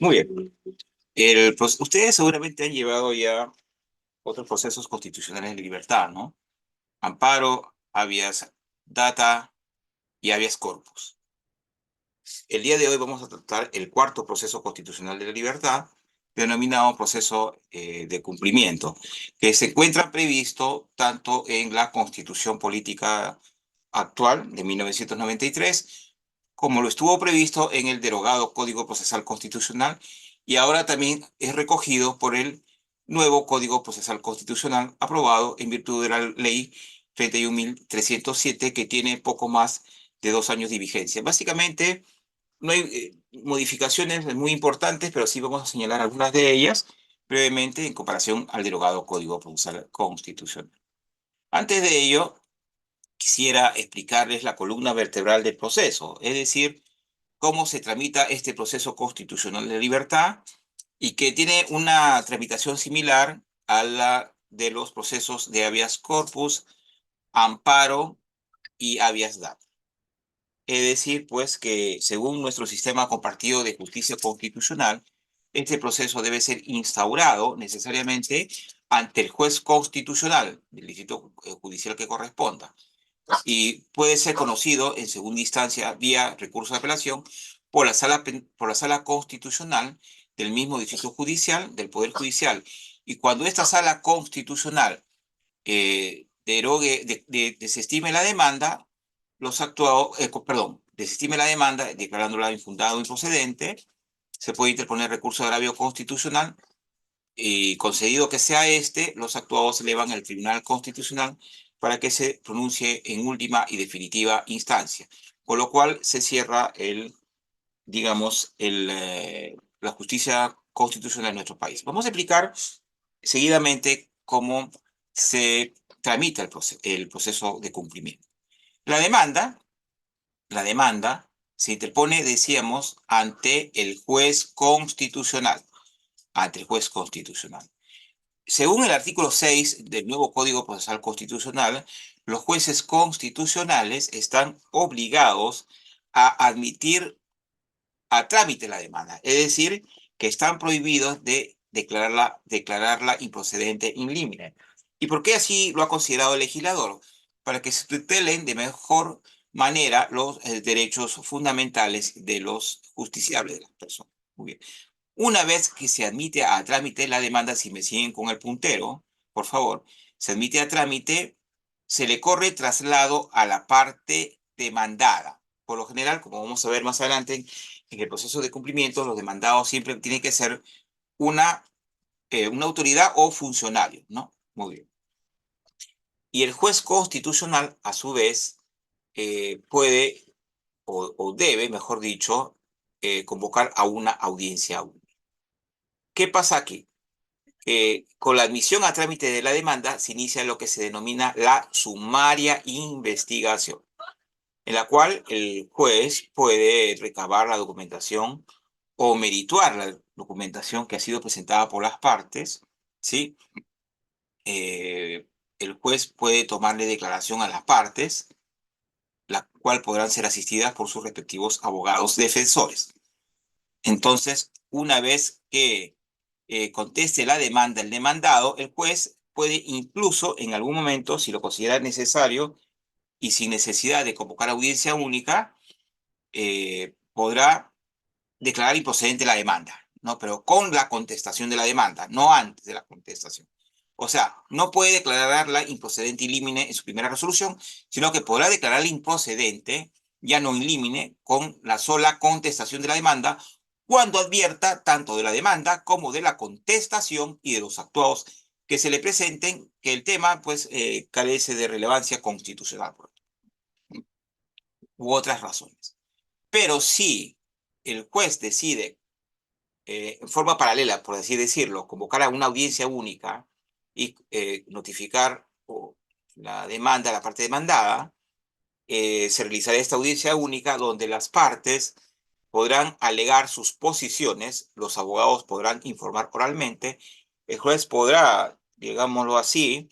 Muy bien. Ustedes seguramente han llevado ya otros procesos constitucionales de libertad, ¿no? Amparo, habeas data y habeas corpus. El día de hoy vamos a tratar el cuarto proceso constitucional de la libertad, denominado proceso de cumplimiento, que se encuentra previsto tanto en la Constitución Política actual de 1993, como lo estuvo previsto en el derogado Código Procesal Constitucional, y ahora también es recogido por el nuevo Código Procesal Constitucional aprobado en virtud de la Ley 31.307, que tiene poco más de 2 años de vigencia. Básicamente, no hay modificaciones muy importantes, pero sí vamos a señalar algunas de ellas brevemente en comparación al derogado Código Procesal Constitucional. Antes de ello, quisiera explicarles la columna vertebral del proceso, es decir, cómo se tramita este proceso constitucional de libertad y que tiene una tramitación similar a la de los procesos de habeas corpus, amparo y habeas data. Es decir, pues que según nuestro sistema compartido de justicia constitucional, este proceso debe ser instaurado necesariamente ante el juez constitucional del distrito judicial que corresponda, y puede ser conocido en segunda instancia vía recurso de apelación por la sala constitucional del mismo distrito judicial, del Poder Judicial. Y cuando esta sala constitucional desestime la demanda, desestime la demanda declarándola infundada o improcedente, se puede interponer recurso de agravio constitucional y, concedido que sea este, los actuados se elevan al Tribunal Constitucional para que se pronuncie en última y definitiva instancia, con lo cual se cierra la justicia constitucional en nuestro país. Vamos a explicar seguidamente cómo se tramita el proceso de cumplimiento. La demanda, la demanda se interpone, decíamos, ante el juez constitucional, ante el juez constitucional. Según el artículo 6 del nuevo Código Procesal Constitucional, los jueces constitucionales están obligados a admitir a trámite la demanda, es decir, que están prohibidos de declararla improcedente in limine. ¿Y por qué así lo ha considerado el legislador? Para que se tutelen de mejor manera los derechos fundamentales de los justiciables, de las personas. Muy bien. Una vez que se admite a trámite la demanda, si me siguen con el puntero, por favor, se admite a trámite, se le corre traslado a la parte demandada. Por lo general, como vamos a ver más adelante, en el proceso de cumplimiento, los demandados siempre tienen que ser una autoridad o funcionario, ¿no? Muy bien. Y el juez constitucional, a su vez, puede o debe, mejor dicho, convocar a una audiencia única. ¿Qué pasa aquí? Con la admisión a trámite de la demanda se inicia lo que se denomina la sumaria investigación, en la cual el juez puede recabar la documentación o merituar la documentación que ha sido presentada por las partes, ¿sí? El juez puede tomarle declaración a las partes, la cual podrán ser asistidas por sus respectivos abogados defensores. Entonces, una vez que conteste la demanda el demandado, el juez puede incluso en algún momento, si lo considera necesario y sin necesidad de convocar audiencia única, podrá declarar improcedente la demanda, ¿no? Pero con la contestación de la demanda, no antes de la contestación. O sea, no puede declararla improcedente in limine en su primera resolución, sino que podrá declararla improcedente, ya no in limine, con la sola contestación de la demanda, cuando advierta tanto de la demanda como de la contestación y de los actuados que se le presenten, que el tema pues carece de relevancia constitucional u otras razones. Pero si el juez decide en forma paralela, por así decirlo, convocar a una audiencia única y notificar la demanda a la parte demandada, se realizará esta audiencia única donde las partes podrán alegar sus posiciones, los abogados podrán informar oralmente, el juez podrá, digámoslo así,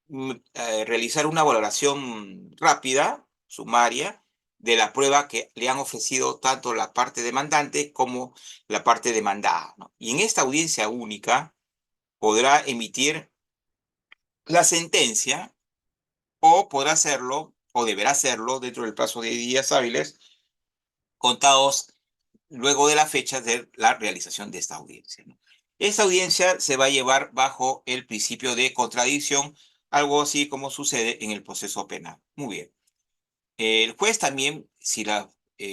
realizar una valoración rápida, sumaria, de la prueba que le han ofrecido tanto la parte demandante como la parte demandada, ¿no? Y en esta audiencia única podrá emitir la sentencia o podrá hacerlo o deberá hacerlo dentro del plazo de días hábiles contados luego de la fecha de la realización de esta audiencia, ¿no? Esta audiencia se va a llevar bajo el principio de contradicción, algo así como sucede en el proceso penal. Muy bien. El juez también, si las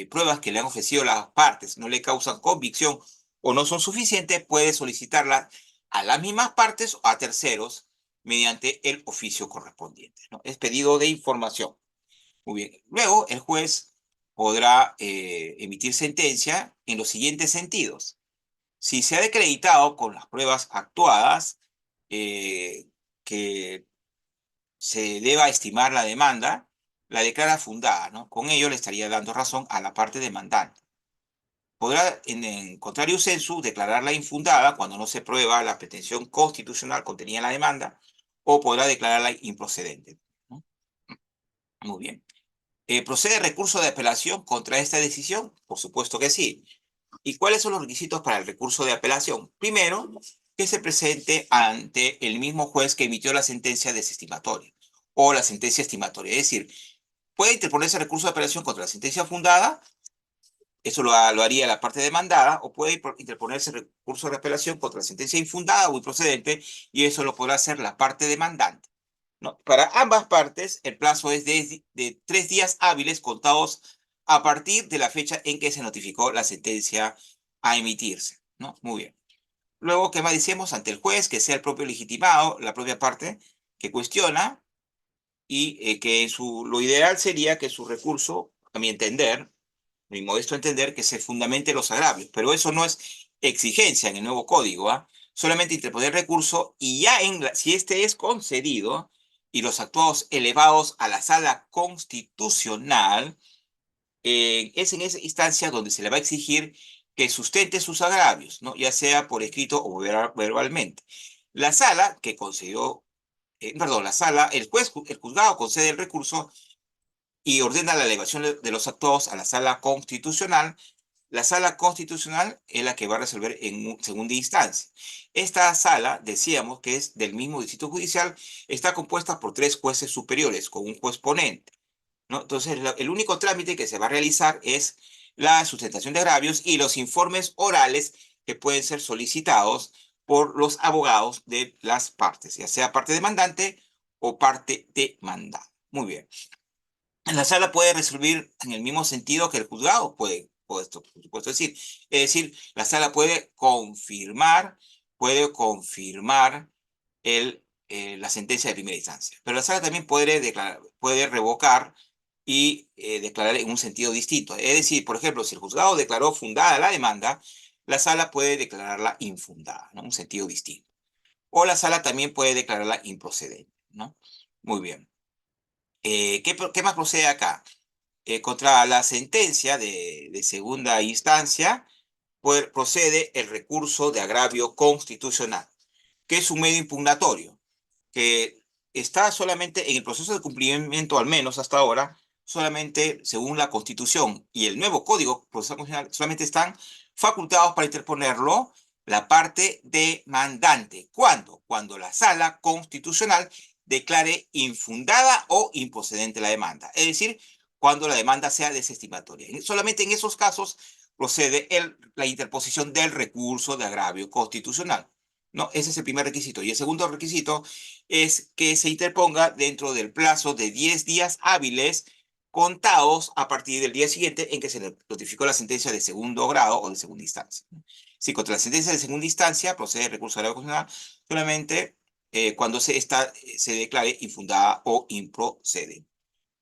pruebas que le han ofrecido las partes no le causan convicción o no son suficientes, puede solicitarlas a las mismas partes o a terceros mediante el oficio correspondiente, ¿no? Es pedido de información. Muy bien. Luego, el juez podrá emitir sentencia en los siguientes sentidos. Si se ha acreditado con las pruebas actuadas eh, que se deba estimar la demanda, la declara fundada, ¿no? Con ello le estaría dando razón a la parte demandante. Podrá, en contrario sensu, declararla infundada cuando no se prueba la pretensión constitucional contenida en la demanda, o podrá declararla improcedente, ¿no? Muy bien. ¿Procede recurso de apelación contra esta decisión? Por supuesto que sí. ¿Y cuáles son los requisitos para el recurso de apelación? Primero, que se presente ante el mismo juez que emitió la sentencia desestimatoria o la sentencia estimatoria. Es decir, puede interponerse recurso de apelación contra la sentencia fundada, eso lo haría la parte demandada, o puede interponerse recurso de apelación contra la sentencia infundada o improcedente, y eso lo podrá hacer la parte demandante, ¿no? Para ambas partes, el plazo es de 3 días hábiles contados a partir de la fecha en que se notificó la sentencia a emitirse, ¿no? Muy bien. Luego, ¿qué más decimos? Ante el juez, que sea el propio legitimado, la propia parte que cuestiona, y que lo ideal sería que su recurso, a mi entender, mi modesto entender, que se fundamente los agravios, pero eso no es exigencia en el nuevo código, ¿ah? Solamente interponer recurso y ya si este es concedido y los actuados elevados a la sala constitucional, es en esa instancia donde se le va a exigir que sustente sus agravios, ¿no? Ya sea por escrito o verbalmente. La sala que concedió, perdón, la sala, el juzgado concede el recurso y ordena la elevación de los actuados a la sala constitucional. La sala constitucional es la que va a resolver en segunda instancia. Esta sala, decíamos que es del mismo distrito judicial, está compuesta por 3 jueces superiores con un juez ponente, ¿no? Entonces, el único trámite que se va a realizar es la sustentación de agravios y los informes orales que pueden ser solicitados por los abogados de las partes, ya sea parte demandante o parte demandada. Muy bien. La sala puede resolver en el mismo sentido que el juzgado puede esto, por supuesto, decir. Es decir, la sala puede confirmar la sentencia de primera instancia. Pero la sala también puede revocar y declarar en un sentido distinto. Es decir, por ejemplo, si el juzgado declaró fundada la demanda, la sala puede declararla infundada, ¿no? Un sentido distinto. O la sala también puede declararla improcedente, ¿no? Muy bien. ¿Qué más procede acá? Contra la sentencia de segunda instancia, procede el recurso de agravio constitucional, que es un medio impugnatorio, que está solamente en el proceso de cumplimiento, al menos hasta ahora, solamente según la Constitución y el nuevo Código Procesal Constitucional, solamente están facultados para interponerlo la parte demandante. ¿Cuándo? Cuando la Sala Constitucional declare infundada o improcedente la demanda. Es decir, cuando la demanda sea desestimatoria. Solamente en esos casos procede la interposición del recurso de agravio constitucional, ¿no? Ese es el primer requisito. Y el segundo requisito es que se interponga dentro del plazo de 10 días hábiles contados a partir del día siguiente en que se notificó la sentencia de segundo grado o de segunda instancia. Si contra la sentencia de segunda instancia procede el recurso de agravio constitucional solamente cuando se declare infundada o improcedente.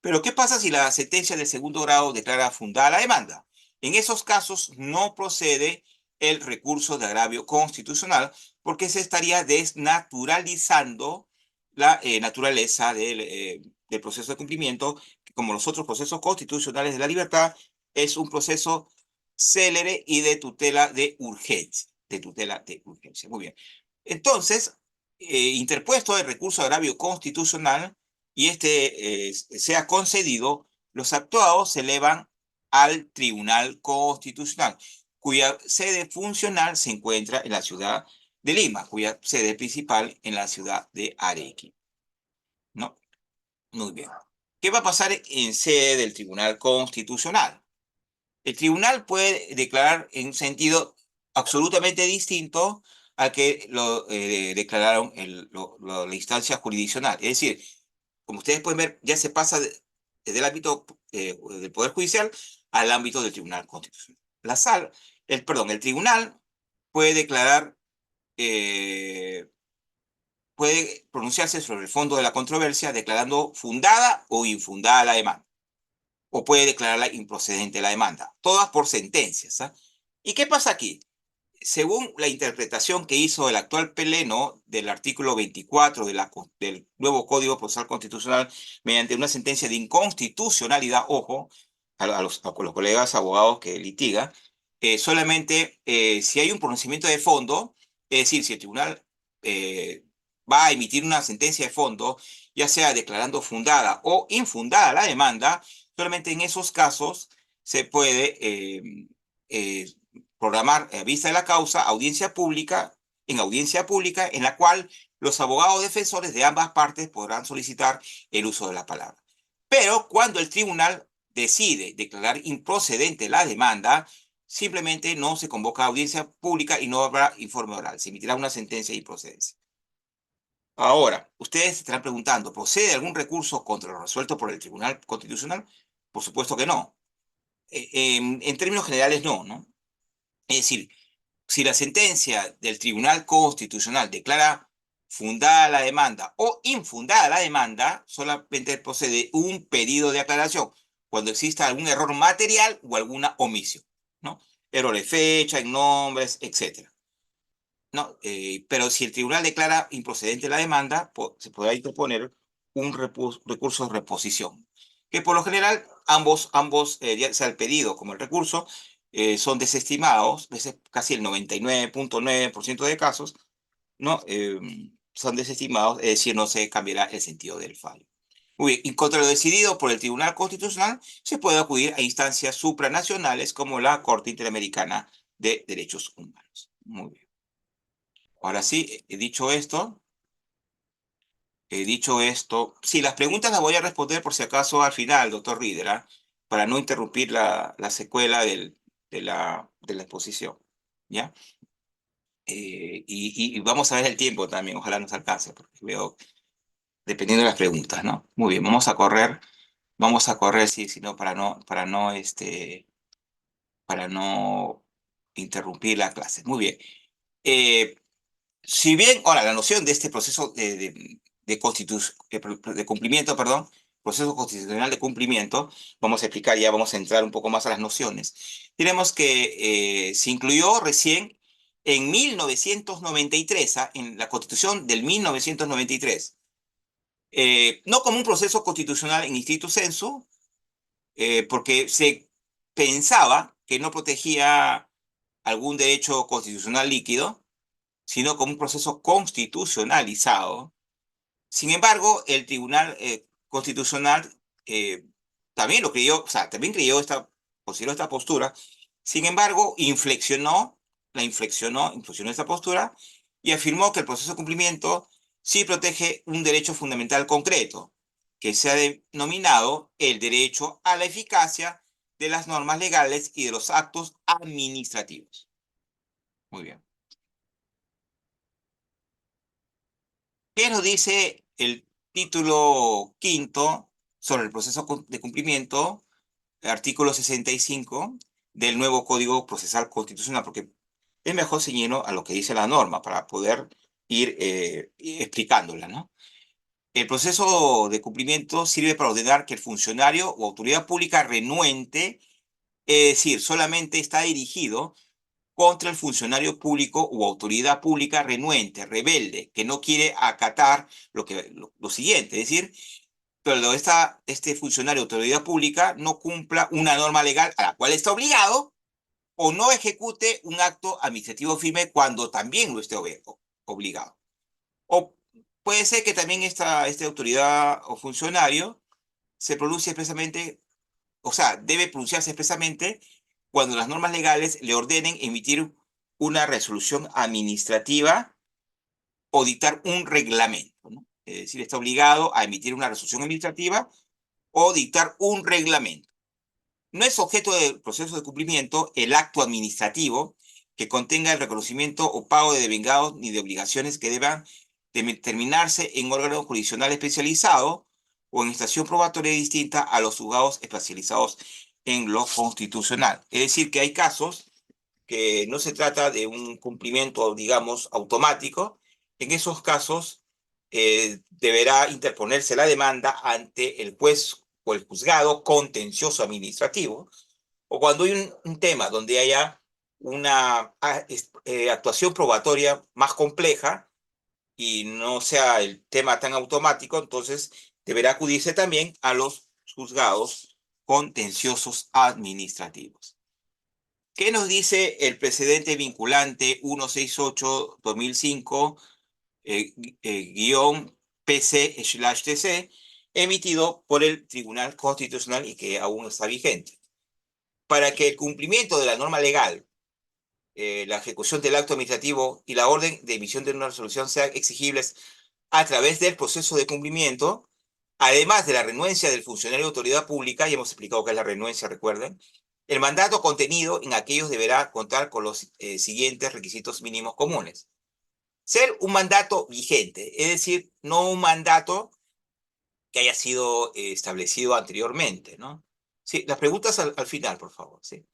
Pero, ¿qué pasa si la sentencia del segundo grado declara fundada la demanda? En esos casos no procede el recurso de agravio constitucional porque se estaría desnaturalizando la naturaleza del proceso de cumplimiento, que como los otros procesos constitucionales de la libertad, es un proceso célere y de tutela de urgencia. De tutela de urgencia. Muy bien. Entonces, interpuesto el recurso de agravio constitucional, y este sea concedido, Los actuados se elevan al Tribunal Constitucional, cuya sede funcional se encuentra en la ciudad de Lima, cuya sede principal en la ciudad de Arequipa, ¿no? Muy bien. ¿Qué va a pasar en sede del Tribunal Constitucional? El tribunal puede declarar en un sentido absolutamente distinto al que lo declararon la instancia jurisdiccional. Es decir, como ustedes pueden ver, ya se pasa desde el ámbito del Poder Judicial al ámbito del Tribunal Constitucional. El tribunal puede declarar, eh, puede pronunciarse sobre el fondo de la controversia declarando fundada o infundada la demanda, o puede declararla improcedente la demanda, todas por sentencias. ¿Ah? ¿Y qué pasa aquí? Según la interpretación que hizo el actual pleno del artículo 24 del nuevo Código Procesal Constitucional, mediante una sentencia de inconstitucionalidad, ojo, a los colegas abogados que litigan, solamente si hay un pronunciamiento de fondo, es decir, si el tribunal eh, va a emitir una sentencia de fondo, ya sea declarando fundada o infundada la demanda, solamente en esos casos se puede eh, programar a vista de la causa audiencia pública en la cual los abogados defensores de ambas partes podrán solicitar el uso de la palabra. Pero cuando el tribunal decide declarar improcedente la demanda, simplemente no se convoca a audiencia pública y no habrá informe oral. Se emitirá una sentencia de improcedencia. Ahora, ustedes se estarán preguntando, ¿procede algún recurso contra lo resuelto por el Tribunal Constitucional? Por supuesto que no. En términos generales, no, ¿no? Es decir, si la sentencia del Tribunal Constitucional declara fundada la demanda o infundada la demanda, solamente procede un pedido de aclaración cuando exista algún error material o alguna omisión, ¿no? Error de fecha, en nombres, etcétera. ¿No? Pero si el tribunal declara improcedente la demanda, se podrá interponer un recurso de reposición, que por lo general ambos ya sea el pedido como el recurso, son desestimados, veces casi el 99.9% de casos, ¿no? Son desestimados, es decir, no se cambiará el sentido del fallo. Muy bien, y contra lo decidido por el Tribunal Constitucional, se puede acudir a instancias supranacionales como la Corte Interamericana de Derechos Humanos. Muy bien. Ahora sí, sí, las preguntas las voy a responder por si acaso al final, doctor Rieder, ¿ah? Para no interrumpir la secuela de la exposición, ¿ya? Y vamos a ver el tiempo también, ojalá nos alcance, porque veo, dependiendo de las preguntas, ¿no? Muy bien, vamos a correr, sí, si no, para no interrumpir la clase. Muy bien. Eh, Si bien, ahora, la noción de este proceso de cumplimiento, perdón, proceso constitucional de cumplimiento, vamos a entrar un poco más a las nociones. Tenemos que se incluyó recién en 1993, ¿ah? En la Constitución del 1993, no como un proceso constitucional en instituto sensu, porque se pensaba que no protegía algún derecho constitucional líquido, sino como un proceso constitucionalizado. Sin embargo, el Tribunal Constitucional también lo creyó, o sea, también consideró esta postura. Sin embargo, inflexionó esta postura y afirmó que el proceso de cumplimiento sí protege un derecho fundamental concreto, que se ha denominado el derecho a la eficacia de las normas legales y de los actos administrativos. Muy bien. ¿Qué nos dice el título quinto sobre el proceso de cumplimiento, el artículo 65 del nuevo Código Procesal Constitucional? Porque es mejor ceñirnos a lo que dice la norma para poder ir explicándola, ¿no? El proceso de cumplimiento sirve para ordenar que el funcionario o autoridad pública renuente, es decir, solamente está dirigido contra el funcionario público o autoridad pública renuente, rebelde, que no quiere acatar lo siguiente, es decir, pero este funcionario o autoridad pública no cumpla una norma legal a la cual está obligado o no ejecute un acto administrativo firme cuando también lo esté obligado. O puede ser que también esta autoridad o funcionario se pronuncie expresamente o sea, debe pronunciarse expresamente cuando las normas legales le ordenen emitir una resolución administrativa o dictar un reglamento, ¿no? Es decir, está obligado a emitir una resolución administrativa o dictar un reglamento. No es objeto del proceso de cumplimiento el acto administrativo que contenga el reconocimiento o pago de devengados ni de obligaciones que deban determinarse en órgano jurisdiccional especializado o en estación probatoria distinta a los juzgados especializados en lo constitucional. Es decir, que hay casos que no se trata de un cumplimiento, digamos, automático. En esos casos deberá interponerse la demanda ante el juez o el juzgado contencioso administrativo, o cuando hay un tema donde haya una actuación probatoria más compleja y no sea el tema tan automático, entonces deberá acudirse también a los juzgados contenciosos administrativos. ¿Qué nos dice el precedente vinculante 168-2005 guión PC/TC, emitido por el Tribunal Constitucional y que aún está vigente? Para que el cumplimiento de la norma legal, la ejecución del acto administrativo y la orden de emisión de una resolución sean exigibles a través del proceso de cumplimiento, además de la renuencia del funcionario de autoridad pública, ya hemos explicado qué es la renuencia, recuerden, el mandato contenido en aquellos deberá contar con los siguientes requisitos mínimos comunes. Ser un mandato vigente, es decir, no un mandato que haya sido establecido anteriormente, ¿no? Sí, las preguntas al final, por favor, ¿sí?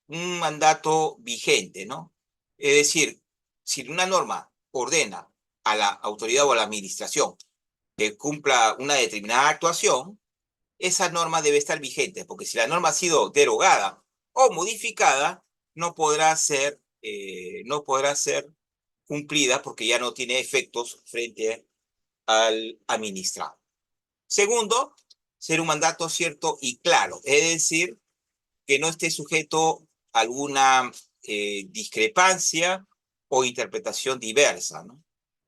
Un mandato vigente, ¿no? Es decir, si una norma ordena a la autoridad o a la administración que cumpla una determinada actuación, esa norma debe estar vigente, porque si la norma ha sido derogada o modificada, no podrá ser cumplida porque ya no tiene efectos frente al administrado. Segundo, ser un mandato cierto y claro, es decir, que no esté sujeto a alguna discrepancia o interpretación diversa, ¿no?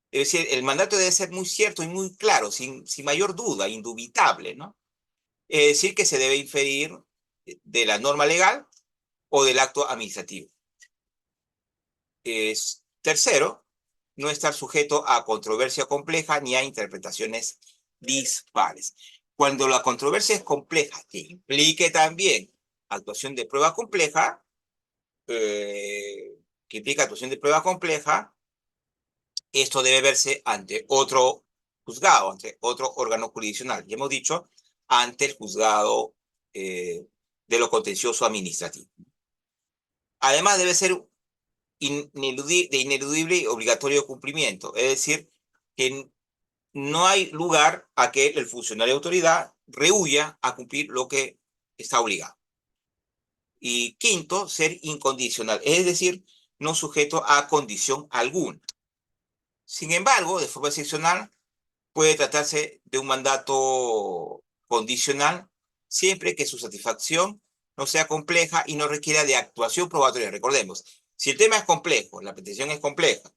Es decir, el mandato debe ser muy cierto y muy claro, sin mayor duda, indubitable, ¿no? Es decir, que se debe inferir de la norma legal o del acto administrativo. Tercero, no estar sujeto a controversia compleja ni a interpretaciones dispares. Cuando la controversia es compleja, que implique también actuación de prueba compleja, esto debe verse ante otro juzgado, ante otro órgano jurisdiccional. Ya hemos dicho, ante el juzgado de lo contencioso administrativo. Además, debe ser de ineludible y obligatorio cumplimiento, es decir, que no hay lugar a que el funcionario de autoridad rehúya a cumplir lo que está obligado. Y quinto, ser incondicional, es decir, no sujeto a condición alguna. Sin embargo, de forma excepcional, puede tratarse de un mandato condicional siempre que su satisfacción no sea compleja y no requiera de actuación probatoria. Recordemos, si el tema es complejo, la petición es compleja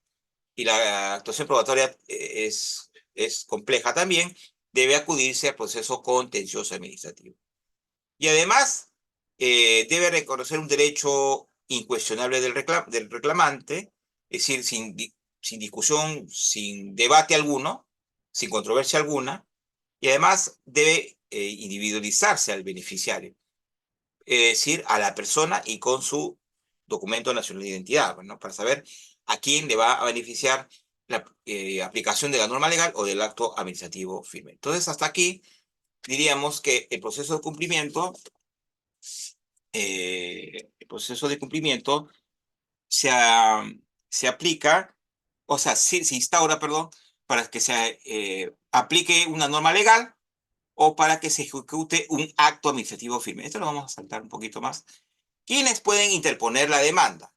y la actuación probatoria es compleja también, debe acudirse al proceso contencioso administrativo. Y además, debe reconocer un derecho incuestionable del reclamante, es decir, sin discusión, sin debate alguno, sin controversia alguna, y además debe individualizarse al beneficiario, es decir, a la persona y con su documento nacional de identidad, ¿no? Para saber a quién le va a beneficiar la aplicación de la norma legal o del acto administrativo firme. Entonces, hasta aquí diríamos que el proceso de cumplimiento se, se aplica, o sea, se instaura, perdón, para que se aplique una norma legal o para que se ejecute un acto administrativo firme. Esto lo vamos a saltar un poquito más. ¿Quiénes pueden interponer la demanda?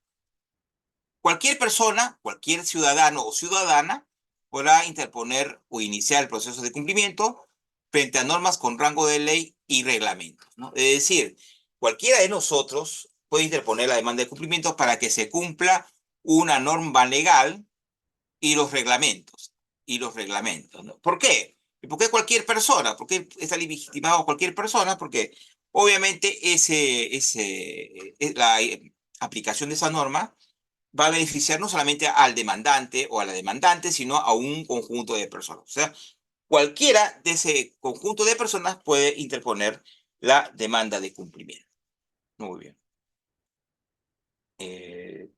Cualquier persona, cualquier ciudadano o ciudadana podrá interponer o iniciar el proceso de cumplimiento frente a normas con rango de ley y reglamentos, ¿no? Es decir, cualquiera de nosotros puede interponer la demanda de cumplimiento para que se cumpla una norma legal y los reglamentos, ¿no? ¿Por qué? ¿Y por qué cualquier persona? ¿Por qué está legitimado cualquier persona? Porque obviamente la aplicación de esa norma va a beneficiar no solamente al demandante o a la demandante, sino a un conjunto de personas. O sea, cualquiera de ese conjunto de personas puede interponer la demanda de cumplimiento. Muy bien.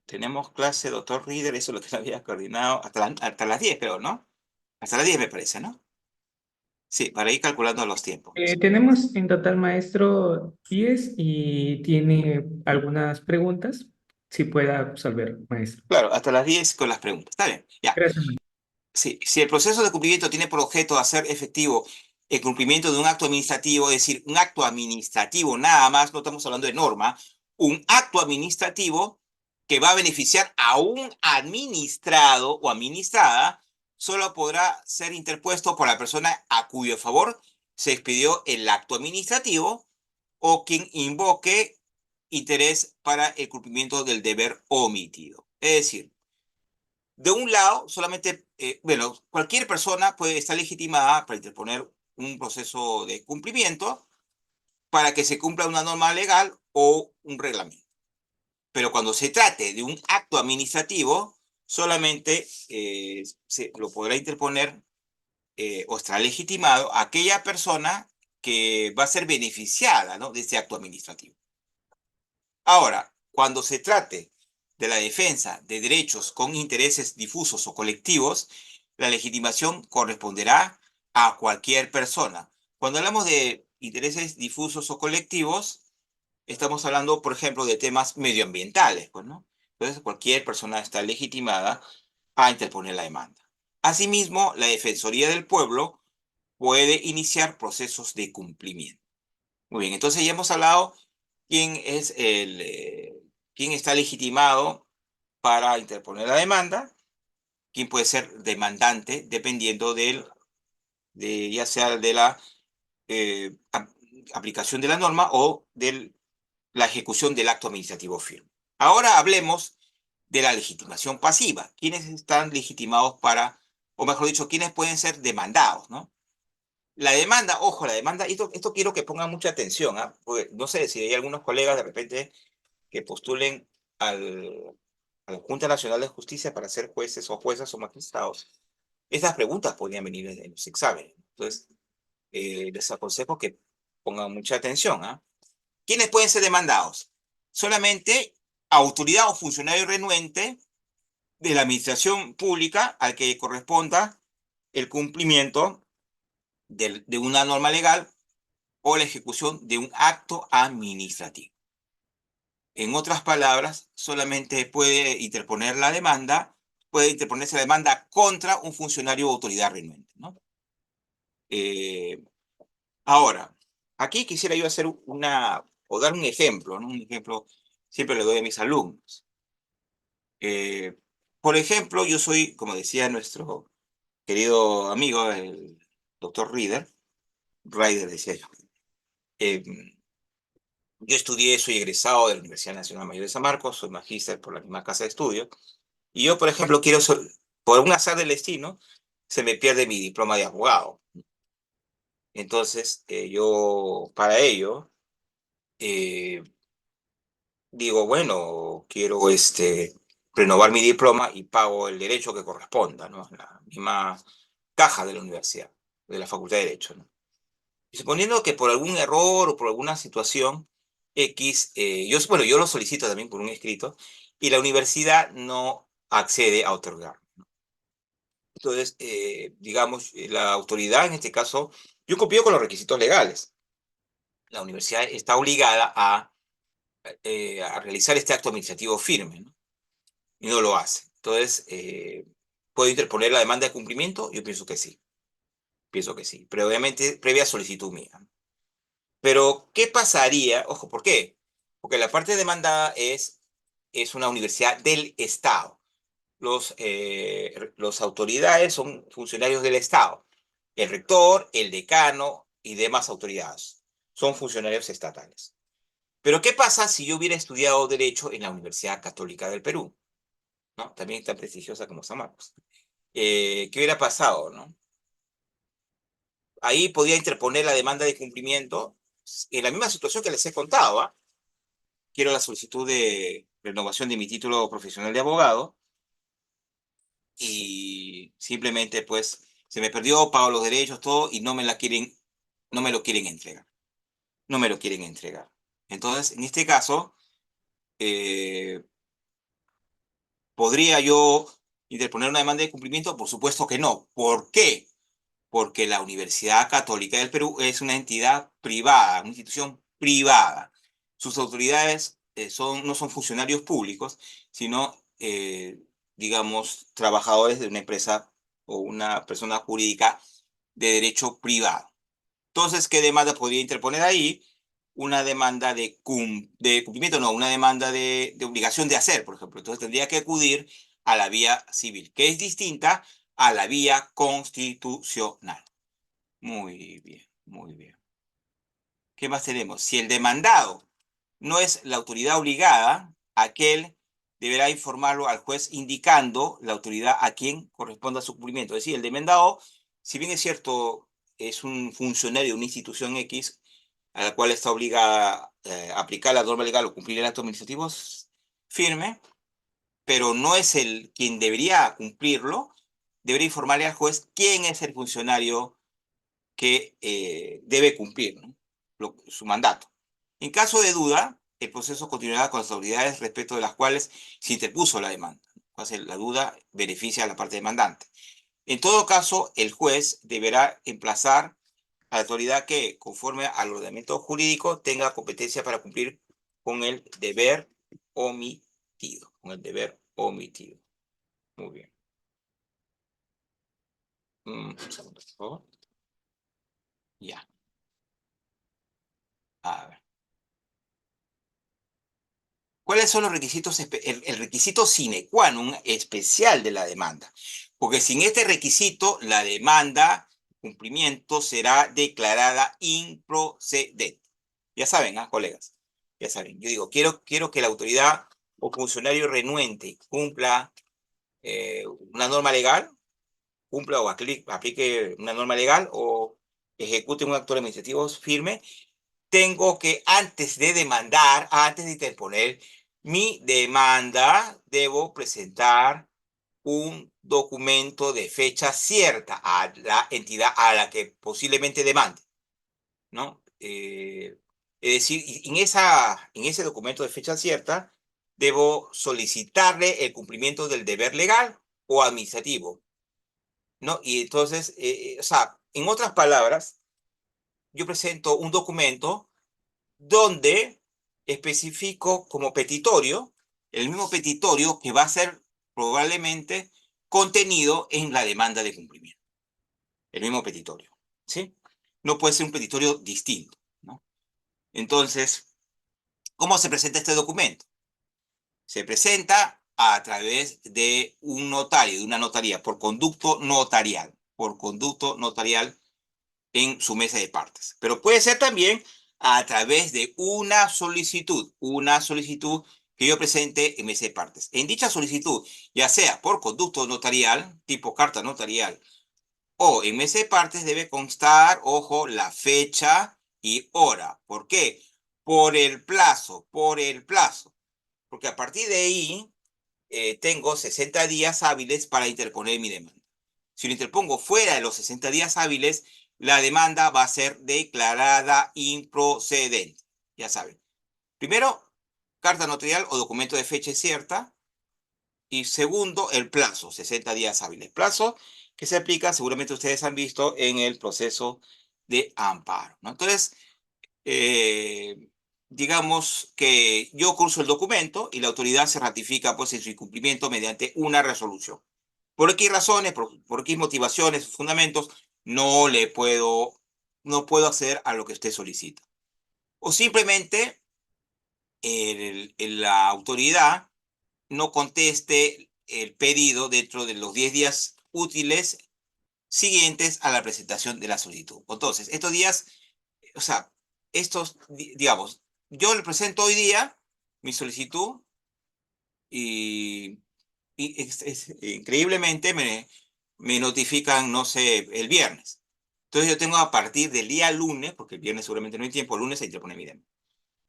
Tenemos clase, doctor Reader, eso es lo que había coordinado hasta las 10, creo, ¿no? Hasta las 10 me parece, ¿no? Sí, para ir calculando los tiempos. Tenemos en total, maestro, 10 y tiene algunas preguntas. Si pueda resolver, maestro. Claro, hasta las 10 con las preguntas. Está bien, ya. Gracias, maestro. Sí, si el proceso de cumplimiento tiene por objeto hacer efectivo el cumplimiento de un acto administrativo, es decir, un acto administrativo nada más, no estamos hablando de norma, un acto administrativo que va a beneficiar a un administrado o administrada, solo podrá ser interpuesto por la persona a cuyo favor se expidió el acto administrativo o quien invoque interés para el cumplimiento del deber omitido. Es decir, de un lado, solamente, bueno, cualquier persona puede estar legitimada para interponer un proceso de cumplimiento para que se cumpla una norma legal o un reglamento. Pero cuando se trate de un acto administrativo, solamente se lo podrá interponer o estará legitimado aquella persona que va a ser beneficiada, ¿no?, de este acto administrativo. Ahora, cuando se trate de la defensa de derechos con intereses difusos o colectivos, la legitimación corresponderá a cualquier persona. Cuando hablamos de intereses difusos o colectivos, estamos hablando, por ejemplo, de temas medioambientales, pues, ¿no? Entonces, cualquier persona está legitimada a interponer la demanda. Asimismo, la Defensoría del Pueblo puede iniciar procesos de cumplimiento. Muy bien, entonces ya hemos hablado quién es quién está legitimado para interponer la demanda, quién puede ser demandante, dependiendo ya sea de la aplicación de la norma o de la ejecución del acto administrativo firme. Ahora hablemos de la legitimación pasiva. ¿Quiénes están legitimados para, o mejor dicho, quiénes pueden ser demandados, ¿no? La demanda, ojo, la demanda, esto quiero que pongan mucha atención, ¿ah? Porque no sé si hay algunos colegas de repente que postulen a la Junta Nacional de Justicia para ser jueces o juezas o magistrados. Estas preguntas podrían venir en los exámenes. Entonces, les aconsejo que pongan mucha atención, ¿ah? ¿Quiénes pueden ser demandados? Solamente autoridad o funcionario renuente de la administración pública al que corresponda el cumplimiento de una norma legal o la ejecución de un acto administrativo. En otras palabras, solamente puede interponerse la demanda contra un funcionario o autoridad renuente, ¿no? Eh, Ahora, aquí quisiera yo hacer o dar un ejemplo, ¿no? Un ejemplo siempre le doy a mis alumnos. Eh, por ejemplo, yo soy, como decía nuestro querido amigo, el doctor Ryder decía yo. eh, yo estudié, soy egresado de la Universidad Nacional Mayor de San Marcos, soy magíster por la misma casa de estudio. Y yo, por ejemplo, por un azar del destino, se me pierde mi diploma de abogado. Entonces, yo, para ello, eh, digo, bueno, quiero renovar mi diploma y pago el derecho que corresponda, ¿no? En la misma caja de la universidad, de la Facultad de Derecho, ¿no? Y suponiendo que por algún error o por alguna situación X, bueno, yo lo solicito también por un escrito, y la universidad no accede a otorgar. Entonces, digamos, la autoridad, en este caso, yo cumplido con los requisitos legales. La universidad está obligada a realizar este acto administrativo firme, ¿no? Y no lo hace. Entonces, ¿puedo interponer la demanda de cumplimiento? Yo pienso que sí, pero obviamente previa solicitud mía. Pero, ¿qué pasaría? Ojo, ¿por qué? Porque la parte demandada es una universidad del Estado. Los autoridades son funcionarios del Estado. El rector, el decano y demás autoridades son funcionarios estatales. Pero ¿qué pasa si yo hubiera estudiado Derecho en la Universidad Católica del Perú? ¿No? También tan prestigiosa como San Marcos. ¿Qué hubiera pasado, no? ahí podía interponer la demanda de cumplimiento en la misma situación que les he contado, ¿ah? Quiero la solicitud de renovación de mi título profesional de abogado y simplemente pues se me perdió, pago los derechos, todo, y no me lo quieren entregar. No me lo quieren entregar. Entonces, en este caso, eh, ¿podría yo interponer una demanda de cumplimiento? Por supuesto que no. ¿Por qué? Porque la Universidad Católica del Perú es una entidad privada, una institución privada. Sus autoridades no son funcionarios públicos, sino, digamos, trabajadores de una empresa o una persona jurídica de derecho privado. Entonces, ¿qué demanda podría interponer ahí? Una demanda de cumplimiento, no, una demanda de obligación de hacer, por ejemplo. Entonces tendría que acudir a la vía civil, que es distinta a la vía constitucional. Muy bien, muy bien. ¿Qué más tenemos? Si el demandado no es la autoridad obligada, aquel deberá informarlo al juez indicando la autoridad a quien corresponda su cumplimiento. Es decir, el demandado, si bien es cierto, es un funcionario de una institución X a la cual está obligada a aplicar la norma legal o cumplir el acto administrativo firme, pero no es el quien debería cumplirlo, debería informarle al juez quién es el funcionario que debe cumplir, ¿no? Su mandato. En caso de duda, el proceso continuará con las autoridades respecto de las cuales se interpuso la demanda. Entonces, la duda beneficia a la parte demandante. En todo caso, el juez deberá emplazar a la autoridad que, conforme al ordenamiento jurídico, tenga competencia para cumplir con el deber omitido. Con el deber omitido. Muy bien. Un segundo, por favor. Ya. A ver. ¿Cuáles son los requisitos, el requisito sine qua non especial de la demanda? Porque sin este requisito, la demanda, cumplimiento, será declarada improcedente. Ya saben, ¿ah, colegas? Ya saben. Yo digo, quiero que la autoridad o funcionario renuente cumpla una norma legal, cumpla o aplique una norma legal o ejecute un acto administrativo firme, tengo que, antes de demandar, antes de interponer mi demanda, debo presentar un documento de fecha cierta a la entidad a la que posiblemente demande, ¿no? Es decir, en ese documento de fecha cierta, debo solicitarle el cumplimiento del deber legal o administrativo, ¿no? Y entonces, o sea, en otras palabras, yo presento un documento donde especifico como petitorio el mismo petitorio que va a ser probablemente contenido en la demanda de cumplimiento. El mismo petitorio, ¿sí? No puede ser un petitorio distinto, ¿no? Entonces, ¿cómo se presenta este documento? Se presenta a través de un notario, de una notaría, por conducto notarial en su mesa de partes. Pero puede ser también a través de una solicitud que yo presente en mesa de partes. En dicha solicitud, ya sea por conducto notarial, tipo carta notarial, o en mesa de partes, debe constar, ojo, la fecha y hora. ¿Por qué? Por el plazo. Porque a partir de ahí tengo 60 días hábiles para interponer mi demanda. Si lo interpongo fuera de los 60 días hábiles, la demanda va a ser declarada improcedente. Ya saben. Primero, carta notarial o documento de fecha cierta. Y segundo, el plazo, 60 días hábiles. Plazo que se aplica, seguramente ustedes han visto, en el proceso de amparo, ¿no? Entonces, eh, digamos que yo curso el documento y la autoridad se ratifica pues en su incumplimiento mediante una resolución. ¿Por qué razones, por qué motivaciones, fundamentos? No le puedo, no puedo acceder a lo que usted solicita. O simplemente la autoridad no conteste el pedido dentro de los 10 días útiles siguientes a la presentación de la solicitud. Entonces, estos días, o sea, digamos, yo le presento hoy día mi solicitud y, increíblemente me notifican, no sé, el viernes. Entonces yo tengo a partir del día lunes, porque el viernes seguramente no hay tiempo, el lunes se interpone mi demanda.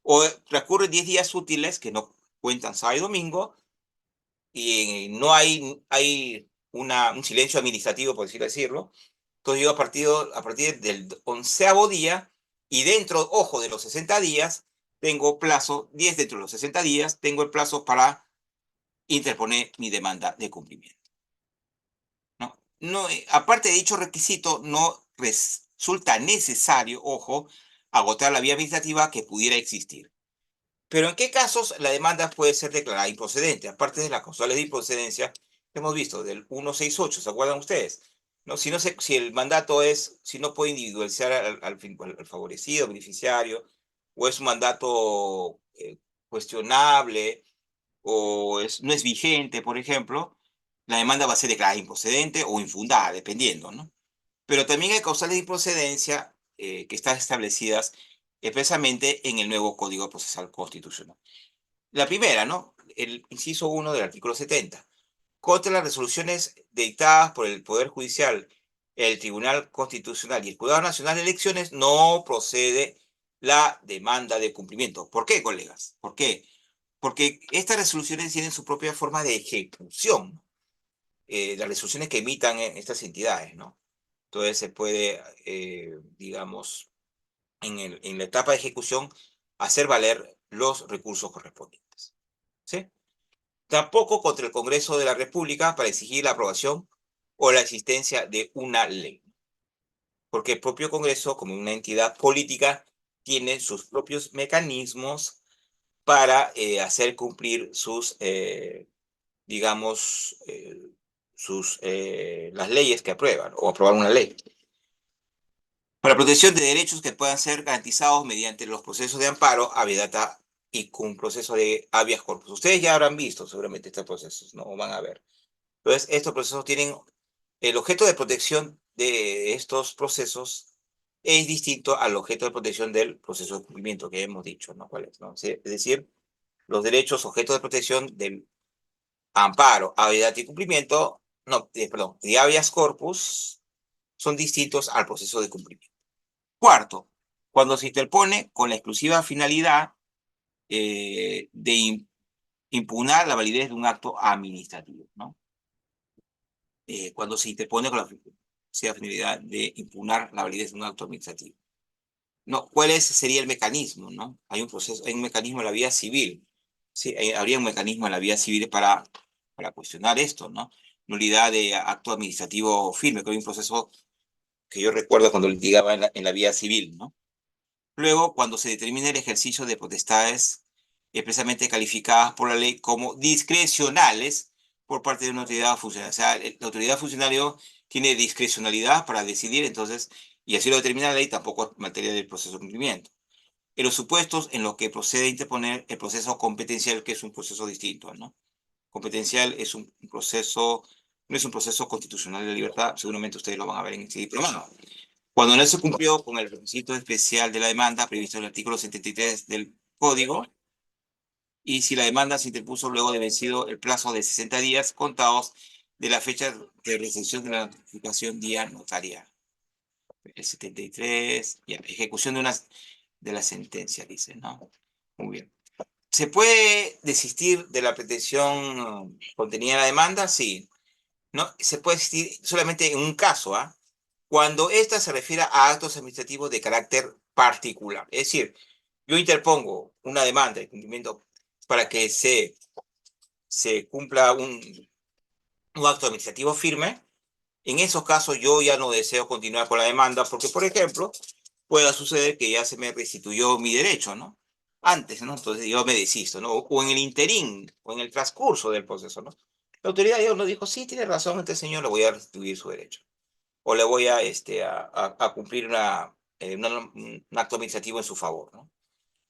O transcurren 10 días útiles que no cuentan sábado y domingo, y no hay un silencio administrativo, por decirlo. Entonces yo a partir del 11º día, y dentro, ojo, de los 60 días, tengo plazo, 10 dentro de los 60 días, tengo el plazo para interponer mi demanda de cumplimiento, ¿no? No, aparte de dicho requisito, no resulta necesario, ojo, agotar la vía administrativa que pudiera existir. Pero ¿en qué casos la demanda puede ser declarada improcedente? Aparte de las causales de improcedencia que hemos visto, del 168, ¿se acuerdan ustedes? ¿No? Si el mandato es, si no puede individualizar al favorecido, beneficiario, o es un mandato cuestionable, o no es vigente, por ejemplo, la demanda va a ser declarada improcedente o infundada, dependiendo, ¿no? Pero también hay causales de improcedencia que están establecidas expresamente en el nuevo Código Procesal Constitucional. La primera, ¿no? El inciso 1 del artículo 70. Contra las resoluciones dictadas por el Poder Judicial, el Tribunal Constitucional y el Jurado Nacional de Elecciones no procede la demanda de cumplimiento. ¿Por qué, colegas? ¿Por qué? Porque estas resoluciones tienen su propia forma de ejecución, las resoluciones que emitan estas entidades, ¿no? Entonces se puede, digamos, en la etapa de ejecución, hacer valer los recursos correspondientes. ¿Sí? Tampoco contra el Congreso de la República para exigir la aprobación o la existencia de una ley. Porque el propio Congreso, como una entidad política, tiene sus propios mecanismos para hacer cumplir digamos, las leyes que aprueban o aprobar una ley. Para protección de derechos que puedan ser garantizados mediante los procesos de amparo, habeas data y con proceso de habeas corpus. Ustedes ya habrán visto seguramente estos procesos, ¿no? O van a ver. Entonces, estos procesos tienen el objeto de protección de estos procesos es distinto al objeto de protección del proceso de cumplimiento que hemos dicho, ¿no? ¿Cuál es? ¿No? Sí, es decir, los derechos objeto de protección del amparo, habeas data y cumplimiento, no, perdón, de habeas corpus son distintos al proceso de cumplimiento. Cuarto, cuando se interpone con la exclusiva finalidad de impugnar la validez de un acto administrativo, ¿no? Cuando se interpone con la exclusiva finalidad de impugnar la validez de un acto administrativo. No, ¿cuál sería el mecanismo, no? Hay un proceso, hay un mecanismo en la vía civil. Sí, habría un mecanismo en la vía civil para cuestionar esto, ¿no? Nulidad de acto administrativo firme, que hay un proceso que yo recuerdo cuando litigaba en la vía civil, ¿no? Luego, cuando se determine el ejercicio de potestades expresamente calificadas por la ley como discrecionales por parte de una autoridad funcionaria. O sea, la autoridad funcionaria tiene discrecionalidad para decidir, entonces, y así lo determina la ley, tampoco en materia del proceso de cumplimiento. En los supuestos en los que procede a interponer el proceso competencial, que es un proceso distinto, ¿no? Competencial es un proceso, no es un proceso constitucional de libertad, seguramente ustedes lo van a ver en este diplomado. Cuando no se cumplió con el requisito especial de la demanda previsto en el artículo 73 del Código, y si la demanda se interpuso luego de vencido el plazo de 60 días contados de la fecha de recepción de la notificación día notarial. El 73, ya, ejecución de la sentencia, dice, ¿no? Muy bien. ¿Se puede desistir de la pretensión contenida en la demanda? Sí. No, se puede desistir solamente en un caso, ¿ah? Cuando ésta se refiere a actos administrativos de carácter particular. Es decir, yo interpongo una demanda de cumplimiento para que se cumpla un acto administrativo firme. En esos casos yo ya no deseo continuar con la demanda porque, por ejemplo, pueda suceder que ya se me restituyó mi derecho, ¿no? Antes, ¿no? Entonces yo me desisto, ¿no? O en el interín, o en el transcurso del proceso, ¿no? La autoridad ya nos dijo, sí, tiene razón este señor, le voy a restituir su derecho. O le voy a cumplir un acto administrativo en su favor, ¿no?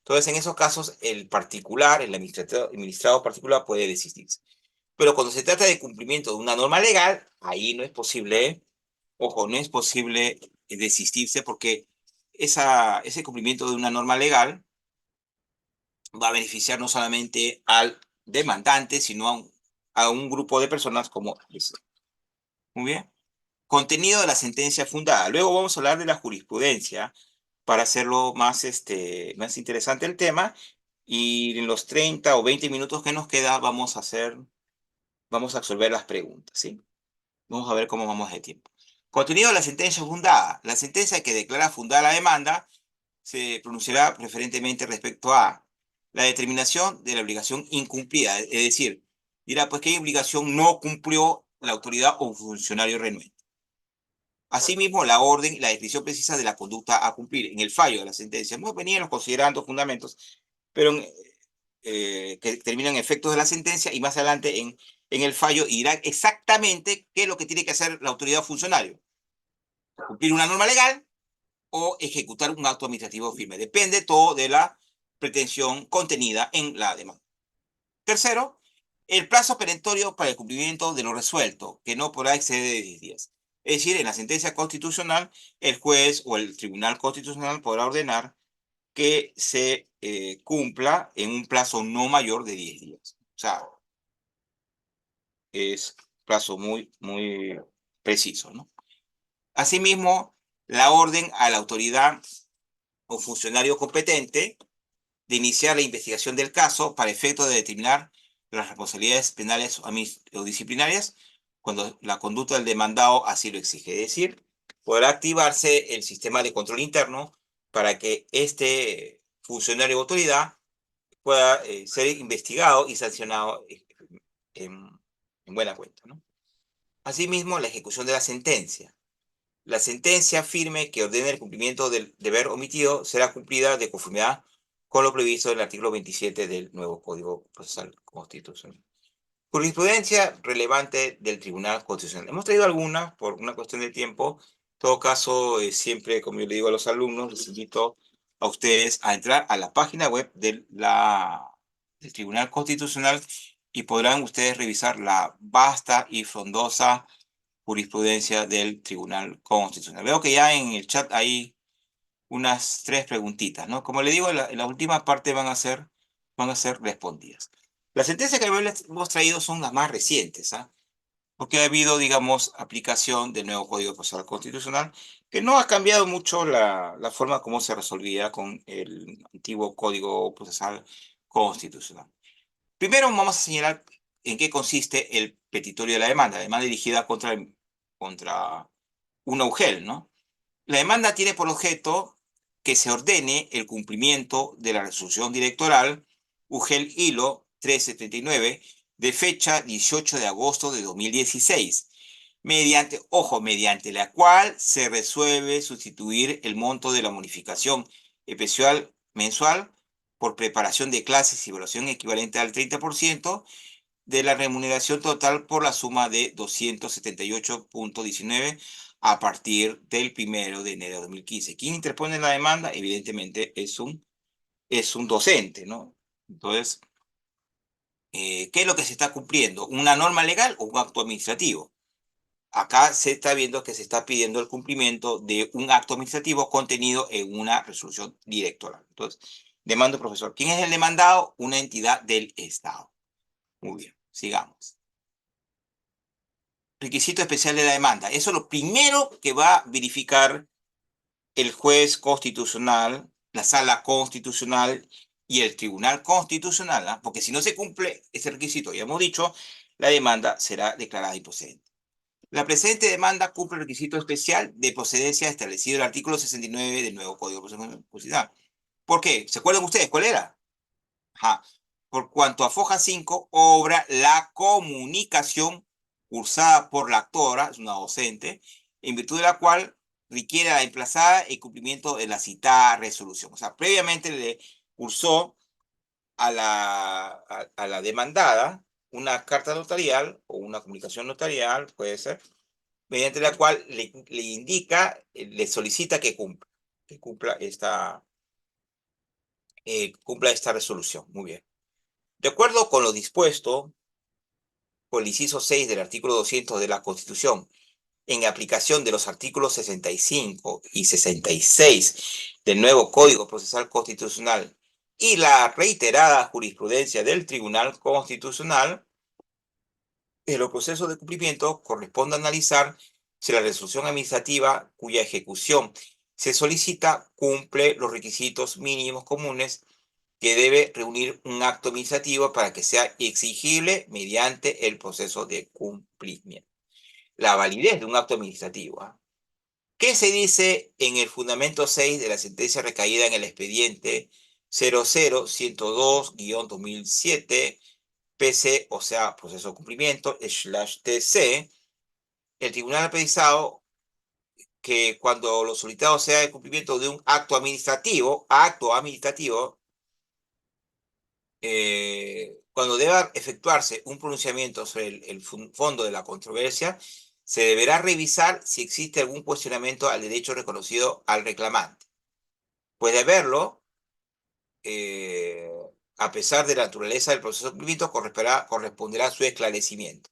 Entonces, en esos casos, el particular, el administrado particular puede desistirse. Pero cuando se trata de cumplimiento de una norma legal, ahí no es posible, ojo, no es posible desistirse porque ese cumplimiento de una norma legal va a beneficiar no solamente al demandante, sino a un grupo de personas como ese. Muy bien. Contenido de la sentencia fundada. Luego vamos a hablar de la jurisprudencia para hacerlo más, más interesante el tema. Y en los 30 o 20 minutos que nos queda vamos a resolver las preguntas, ¿sí? Vamos a ver cómo vamos de tiempo. Contenido de la sentencia fundada. La sentencia que declara fundada la demanda se pronunciará preferentemente respecto a la determinación de la obligación incumplida, es decir, dirá pues qué obligación no cumplió la autoridad o funcionario renuente. Asimismo, la orden y la descripción precisa de la conducta a cumplir en el fallo de la sentencia. Hemos venido considerando fundamentos, pero que determinan efectos de la sentencia y más adelante en el fallo dirán exactamente qué es lo que tiene que hacer la autoridad o funcionario. Cumplir una norma legal o ejecutar un acto administrativo firme. Depende todo de la pretensión contenida en la demanda. Tercero, el plazo perentorio para el cumplimiento de lo resuelto, que no podrá exceder de 10 días. Es decir, en la sentencia constitucional, el juez o el tribunal constitucional podrá ordenar que se cumpla en un plazo no mayor de 10 días. O sea, es plazo muy preciso, ¿no? Asimismo, la orden a la autoridad o funcionario competente de iniciar la investigación del caso para efecto de determinar las responsabilidades penales o disciplinarias cuando la conducta del demandado así lo exige. Es decir, podrá activarse el sistema de control interno para que este funcionario o autoridad pueda ser investigado y sancionado en, en buena cuenta, ¿no? Asimismo, la ejecución de la sentencia. La sentencia firme que ordene el cumplimiento del deber omitido será cumplida de conformidad con lo previsto en el artículo 27 del nuevo Código Procesal Constitucional. Jurisprudencia relevante del Tribunal Constitucional. Hemos traído algunas por una cuestión de tiempo. En todo caso, siempre, como yo le digo a los alumnos, les invito a ustedes a entrar a la página web del Tribunal Constitucional y podrán ustedes revisar la vasta y frondosa jurisprudencia del Tribunal Constitucional. Veo que ya en el chat hay unas 3 preguntitas, ¿no? Como le digo, en la última parte van a ser respondidas. Las sentencias que les hemos traído son las más recientes, ¿ah? Porque ha habido, digamos, aplicación del nuevo Código Procesal Constitucional, que no ha cambiado mucho la forma como se resolvía con el antiguo Código Procesal Constitucional. Primero vamos a señalar en qué consiste el petitorio de la demanda dirigida contra una UGEL, ¿no? La demanda tiene por objeto que se ordene el cumplimiento de la resolución directoral UGEL Hilo 1339 de fecha 18 de agosto de 2016, mediante la cual se resuelve sustituir el monto de la bonificación especial mensual por preparación de clases y evaluación equivalente al 30% de la remuneración total por la suma de 278.19 a partir del 1 de enero de 2015. ¿Quién interpone la demanda? Evidentemente es un docente, ¿no? Entonces, ¿qué es lo que se está cumpliendo? ¿Una norma legal o un acto administrativo? Acá se está viendo que se está pidiendo el cumplimiento de un acto administrativo contenido en una resolución directoral. Entonces, demando, profesor. ¿Quién es el demandado? Una entidad del Estado. Muy bien, sigamos. Requisito especial de la demanda. Eso es lo primero que va a verificar el juez constitucional, la sala constitucional y el tribunal constitucional, ¿ah? Porque si no se cumple ese requisito, ya hemos dicho, la demanda será declarada improcedente. La presente demanda cumple el requisito especial de procedencia establecido en el artículo 69 del nuevo Código Procesal. ¿Por qué? ¿Se acuerdan ustedes cuál era? Ajá. Por cuanto a foja 5, obra la comunicación cursada por la actora, es una docente, en virtud de la cual requiere la emplazada el cumplimiento de la citada resolución. O sea, previamente le cursó a la demandada una carta notarial o una comunicación notarial, puede ser, mediante la cual le indica, le solicita que cumpla esta resolución. Muy bien. De acuerdo con lo dispuesto por el inciso 6 del artículo 200 de la Constitución, en aplicación de los artículos 65 y 66 del nuevo Código Procesal Constitucional y la reiterada jurisprudencia del Tribunal Constitucional, en los procesos de cumplimiento corresponde analizar si la resolución administrativa cuya ejecución se solicita cumple los requisitos mínimos comunes que debe reunir un acto administrativo para que sea exigible mediante el proceso de cumplimiento. La validez de un acto administrativo. ¿Ah? ¿Qué se dice en el fundamento 6 de la sentencia recaída en el expediente 00102-2007 PC, o sea, proceso de cumplimiento, /TC? El tribunal ha precisado que cuando lo solicitado sea el cumplimiento de un acto administrativo, cuando deba efectuarse un pronunciamiento sobre el fondo de la controversia, se deberá revisar si existe algún cuestionamiento al derecho reconocido al reclamante. Puede haberlo, eh, a pesar de la naturaleza del proceso de cumplimiento, corresponderá su esclarecimiento.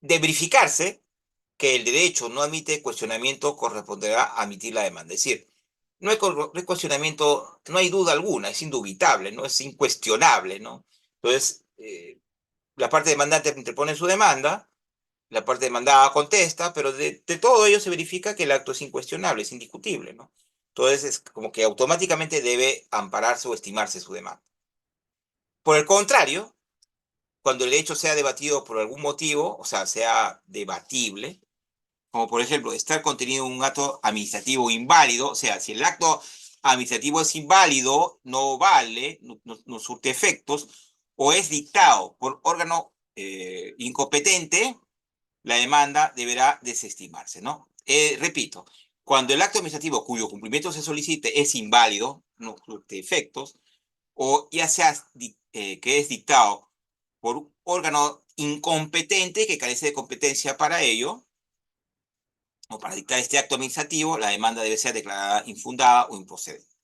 De verificarse que el derecho no admite cuestionamiento, corresponderá admitir la demanda. Es decir, no hay cuestionamiento, no hay duda alguna, es indubitable, ¿no? Es incuestionable, ¿no? Entonces, la parte demandante interpone su demanda, la parte demandada contesta, pero de todo ello se verifica que el acto es incuestionable, es indiscutible, ¿no? Entonces, es como que automáticamente debe ampararse o estimarse su demanda. Por el contrario, cuando el hecho sea debatido por algún motivo, o sea, sea debatible, como por ejemplo estar contenido en un acto administrativo inválido, o sea, si el acto administrativo es inválido, no vale, no surte efectos, o es dictado por órgano incompetente, la demanda deberá desestimarse, ¿no? Repito, cuando el acto administrativo cuyo cumplimiento se solicite es inválido, no surte efectos, o ya sea que es dictado por un órgano incompetente que carece de competencia para ello, o para dictar este acto administrativo, la demanda debe ser declarada infundada o improcedente.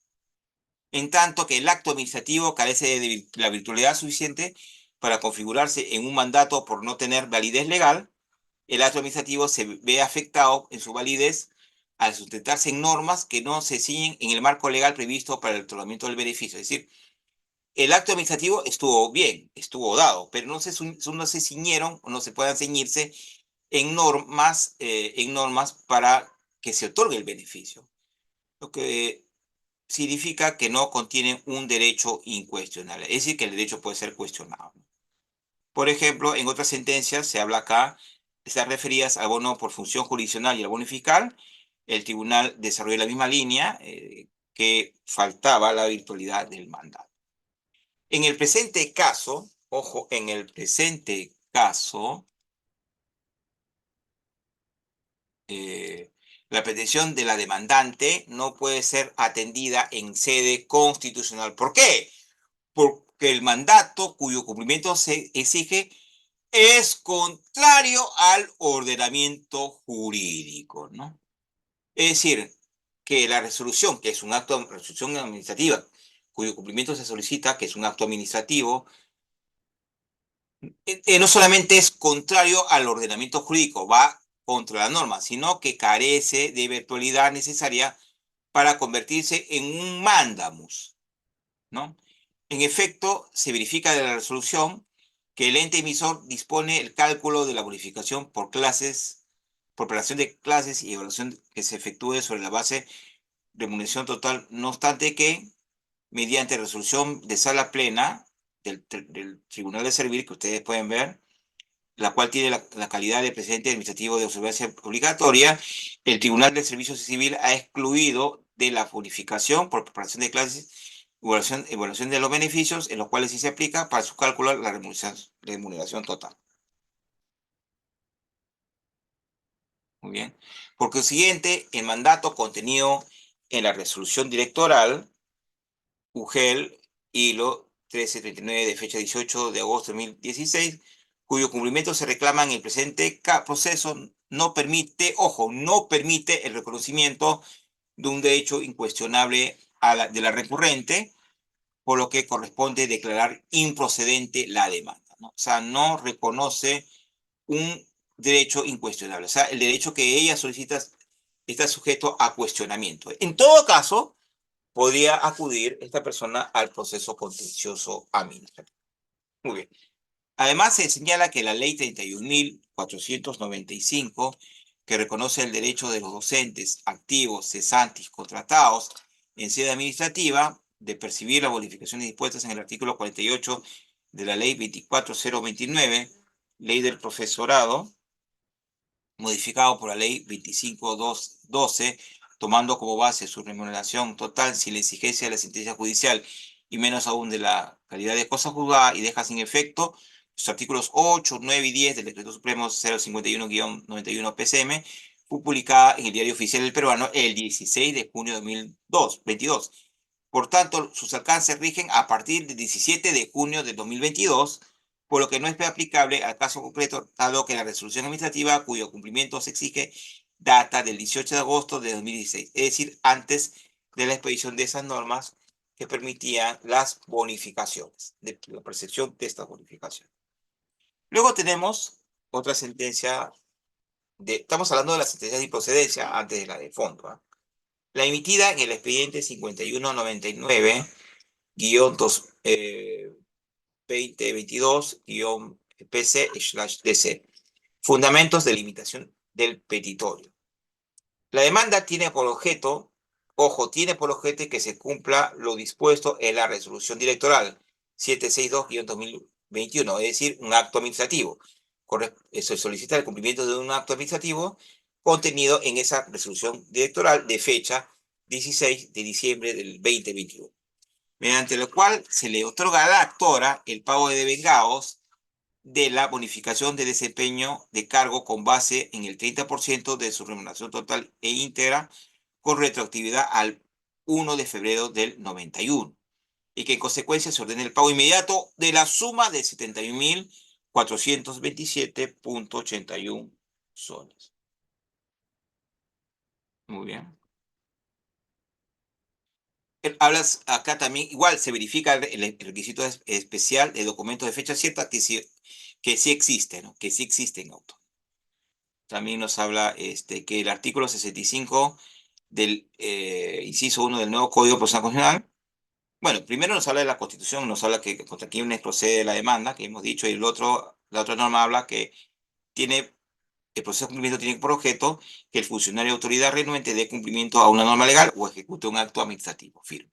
En tanto que el acto administrativo carece de la virtualidad suficiente para configurarse en un mandato por no tener validez legal, el acto administrativo se ve afectado en su validez al sustentarse en normas que no se ciñen en el marco legal previsto para el otorgamiento del beneficio. Es decir, el acto administrativo estuvo bien, estuvo dado, pero no se ciñeron o no se puedan ceñirse en normas para que se otorgue el beneficio, lo que significa que no contienen un derecho incuestionable, es decir, que el derecho puede ser cuestionado. Por ejemplo, en otras sentencias se habla acá, están referidas al bono por función jurisdiccional y al bono fiscal. El tribunal desarrolló la misma línea que faltaba la virtualidad del mandato. En el presente caso, ojo, en el presente caso, eh, la petición de la demandante no puede ser atendida en sede constitucional. ¿Por qué? Porque el mandato cuyo cumplimiento se exige es contrario al ordenamiento jurídico, ¿no? Es decir, que la resolución, que es un acto de resolución administrativa, cuyo cumplimiento se solicita, que es un acto administrativo, no solamente es contrario al ordenamiento jurídico, va contra la norma, sino que carece de virtualidad necesaria para convertirse en un mandamus, ¿no? En efecto, se verifica de la resolución que el ente emisor dispone el cálculo de la bonificación por clases, por operación de clases y evaluación que se efectúe sobre la base de remuneración total, no obstante que, mediante resolución de sala plena del Tribunal de Servir, que ustedes pueden ver, la cual tiene la calidad de presidente administrativo de observancia obligatoria, el Tribunal del Servicio Civil ha excluido de la bonificación por preparación de clases, evaluación de los beneficios, en los cuales sí se aplica para su cálculo la remuneración total. Muy bien. Por consiguiente, el mandato contenido en la resolución directoral UGEL hilo 1339 de fecha 18 de agosto de 2016, cuyo cumplimiento se reclama en el presente proceso, no permite, ojo, no permite el reconocimiento de un derecho incuestionable de la recurrente, por lo que corresponde declarar improcedente la demanda, ¿no? O sea, no reconoce un derecho incuestionable. O sea, el derecho que ella solicita está sujeto a cuestionamiento. En todo caso, podría acudir esta persona al proceso contencioso administrativo. Muy bien. Además, se señala que la ley 495, que reconoce el derecho de los docentes, activos, cesantes, contratados en sede administrativa de percibir las bonificaciones dispuestas en el artículo 48 de la ley 24029, ley del profesorado, modificado por la ley 25212, tomando como base su remuneración total sin la exigencia de la sentencia judicial y menos aún de la calidad de cosa juzgada, y deja sin efecto los artículos 8, 9 y 10 del Decreto Supremo 051-91 PCM, fue publicada en el Diario Oficial del Peruano el 16 de junio de 2022. Por tanto, sus alcances rigen a partir del 17 de junio de 2022, por lo que no es aplicable al caso concreto, dado que la resolución administrativa cuyo cumplimiento se exige data del 18 de agosto de 2016, es decir, antes de la expedición de esas normas que permitían las bonificaciones, de la percepción de estas bonificaciones. Luego tenemos otra sentencia, estamos hablando de la sentencia de improcedencia antes de la de fondo, ¿eh? La emitida en el expediente 5199-2022-PC/DC. Fundamentos de limitación del petitorio. La demanda tiene por objeto, ojo, tiene por objeto que se cumpla lo dispuesto en la resolución directoral 762-2021, es decir, un acto administrativo. Se solicita el cumplimiento de un acto administrativo contenido en esa resolución directoral de fecha 16 de diciembre del 2021, mediante lo cual se le otorga a la actora el pago de devengados de la bonificación de desempeño de cargo con base en el 30% de su remuneración total e íntegra, con retroactividad al 1 de febrero del 91, y que en consecuencia se ordene el pago inmediato de la suma de 71.427.81 soles. Muy bien. Hablas acá también, igual se verifica el requisito especial de documentos de fecha cierta que sí existe, ¿no? Que sí existen autos. También nos habla que el artículo 65 del inciso 1 del nuevo Código Procesal Constitucional, bueno, primero nos habla de la Constitución, nos habla que contra quienes procede la demanda, que hemos dicho, y la otra norma habla que el proceso de cumplimiento tiene por objeto que el funcionario de autoridad renuente dé cumplimiento a una norma legal o ejecute un acto administrativo firme.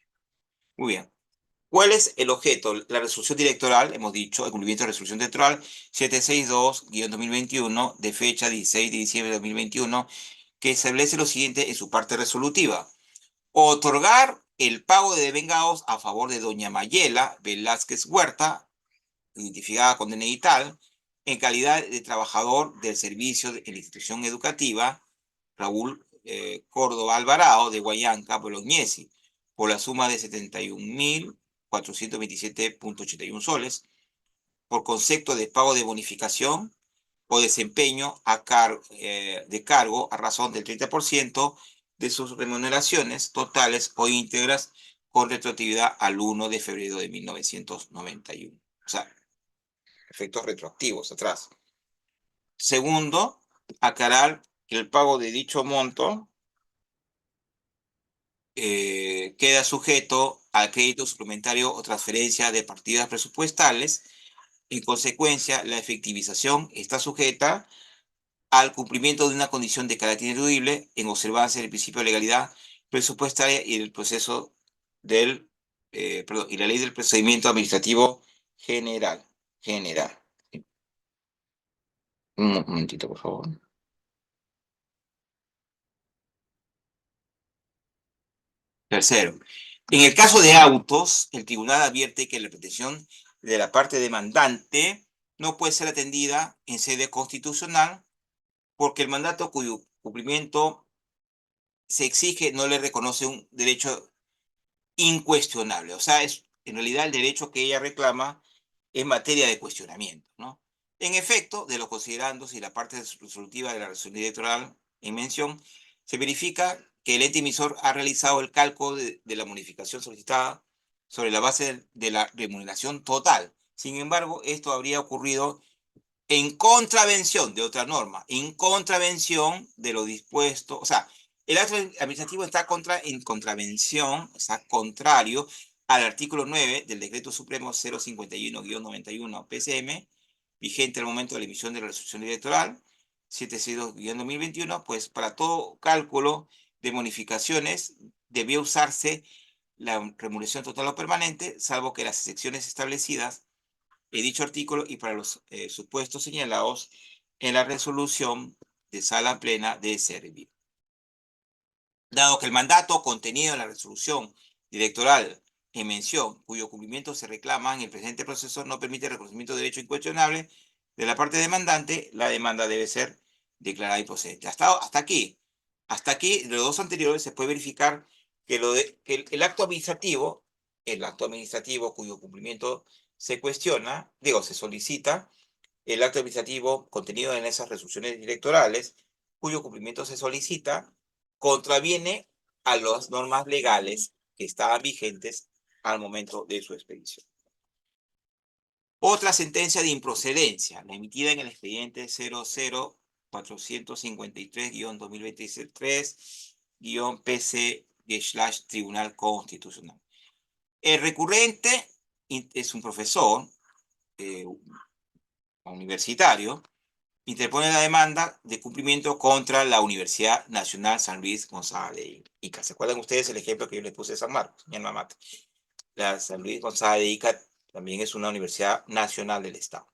Muy bien. ¿Cuál es el objeto? La resolución directoral, hemos dicho, el cumplimiento de la resolución directoral 762-2021, de fecha 16 de diciembre de 2021, que establece lo siguiente en su parte resolutiva: otorgar el pago de devengados a favor de doña Mayela Velázquez Huerta, identificada con DNI tal, en calidad de trabajador del servicio de la institución educativa Raúl Córdoba Alvarado de Guayanca, Bolognesi, por la suma de 71.427.81 soles, por concepto de pago de bonificación o desempeño de cargo a razón del 30% de sus remuneraciones totales o íntegras, con retroactividad al 1 de febrero de 1991. O sea, efectos retroactivos atrás. Segundo, aclarar que el pago de dicho monto queda sujeto al crédito suplementario o transferencia de partidas presupuestales. En consecuencia, la efectivización está sujeta al cumplimiento de una condición de carácter ineludible en observancia del principio de legalidad presupuestaria y el proceso y la ley del procedimiento administrativo general. Un momentito, por favor. Tercero, en el caso de autos, el tribunal advierte que la pretensión de la parte demandante no puede ser atendida en sede constitucional porque el mandato cuyo cumplimiento se exige no le reconoce un derecho incuestionable. O sea, es en realidad el derecho que ella reclama en materia de cuestionamiento, ¿no? En efecto, de lo considerando si la parte resolutiva de la resolución electoral en mención, se verifica que el ente emisor ha realizado el cálculo de la bonificación solicitada sobre la base de la remuneración total. Sin embargo, esto habría ocurrido en contravención de otra norma, en contravención de lo dispuesto, o sea, el acto administrativo está en contravención, está contrario al artículo 9 del Decreto Supremo 051-91 PCM, vigente al momento de la emisión de la resolución electoral 762-2021, pues para todo cálculo de bonificaciones debía usarse la remuneración total o permanente, salvo que las excepciones establecidas en dicho artículo y para los supuestos señalados en la resolución de sala plena de servir. Dado que el mandato contenido en la resolución electoral en mención, cuyo cumplimiento se reclama en el presente proceso, no permite el reconocimiento de derecho incuestionable de la parte demandante, la demanda debe ser declarada improcedente. Hasta aquí, de los dos anteriores, se puede verificar que, el acto administrativo cuyo cumplimiento se cuestiona, se solicita, el acto administrativo contenido en esas resoluciones electorales, cuyo cumplimiento se solicita, contraviene a las normas legales que estaban vigentes al momento de su expedición. Otra sentencia de improcedencia, la emitida en el expediente 00453-2023-PC-Tribunal Constitucional. El recurrente es un profesor universitario, interpone la demanda de cumplimiento contra la Universidad Nacional San Luis Gonzaga de Ica. ¿Se acuerdan ustedes el ejemplo que yo les puse de San Marcos, mi alma mater? La San Luis Gonzaga de Ica también es una universidad nacional del Estado.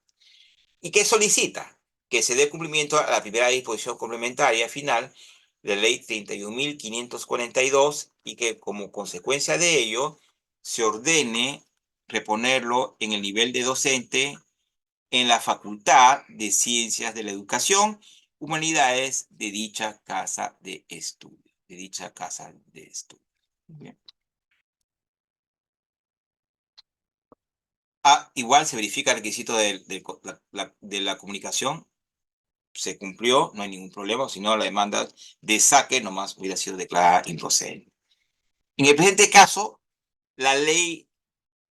¿Y qué solicita? Que se dé cumplimiento a la primera disposición complementaria final de la ley 31.542 y que como consecuencia de ello se ordene reponerlo en el nivel de docente en la Facultad de Ciencias de la Educación, Humanidades de dicha casa de estudio. Bien. Igual se verifica el requisito de la comunicación, se cumplió, no hay ningún problema, si no la demanda de saque nomás hubiera sido declarada improcedente. En el presente caso, la ley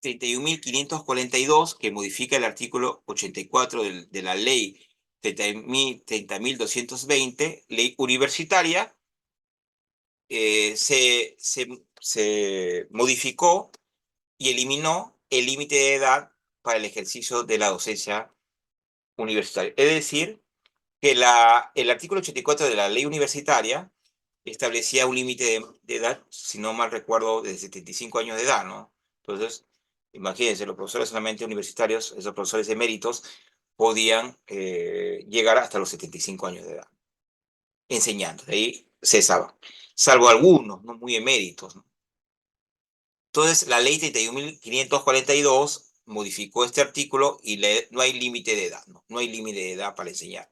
31.542, que modifica el artículo 84 de la ley 30.220, ley universitaria, se modificó y eliminó el límite de edad para el ejercicio de la docencia universitaria. Es decir, que el artículo 84 de la ley universitaria establecía un límite de edad, si no mal recuerdo, de 75 años de edad, ¿no? Entonces, imagínense, los profesores solamente universitarios, esos profesores eméritos, podían llegar hasta los 75 años de edad, enseñando. De ahí cesaban, salvo algunos, no muy eméritos, ¿no? Entonces, la ley 31.542 modificó este artículo y no hay límite de edad, ¿no? No hay límite de edad para enseñar.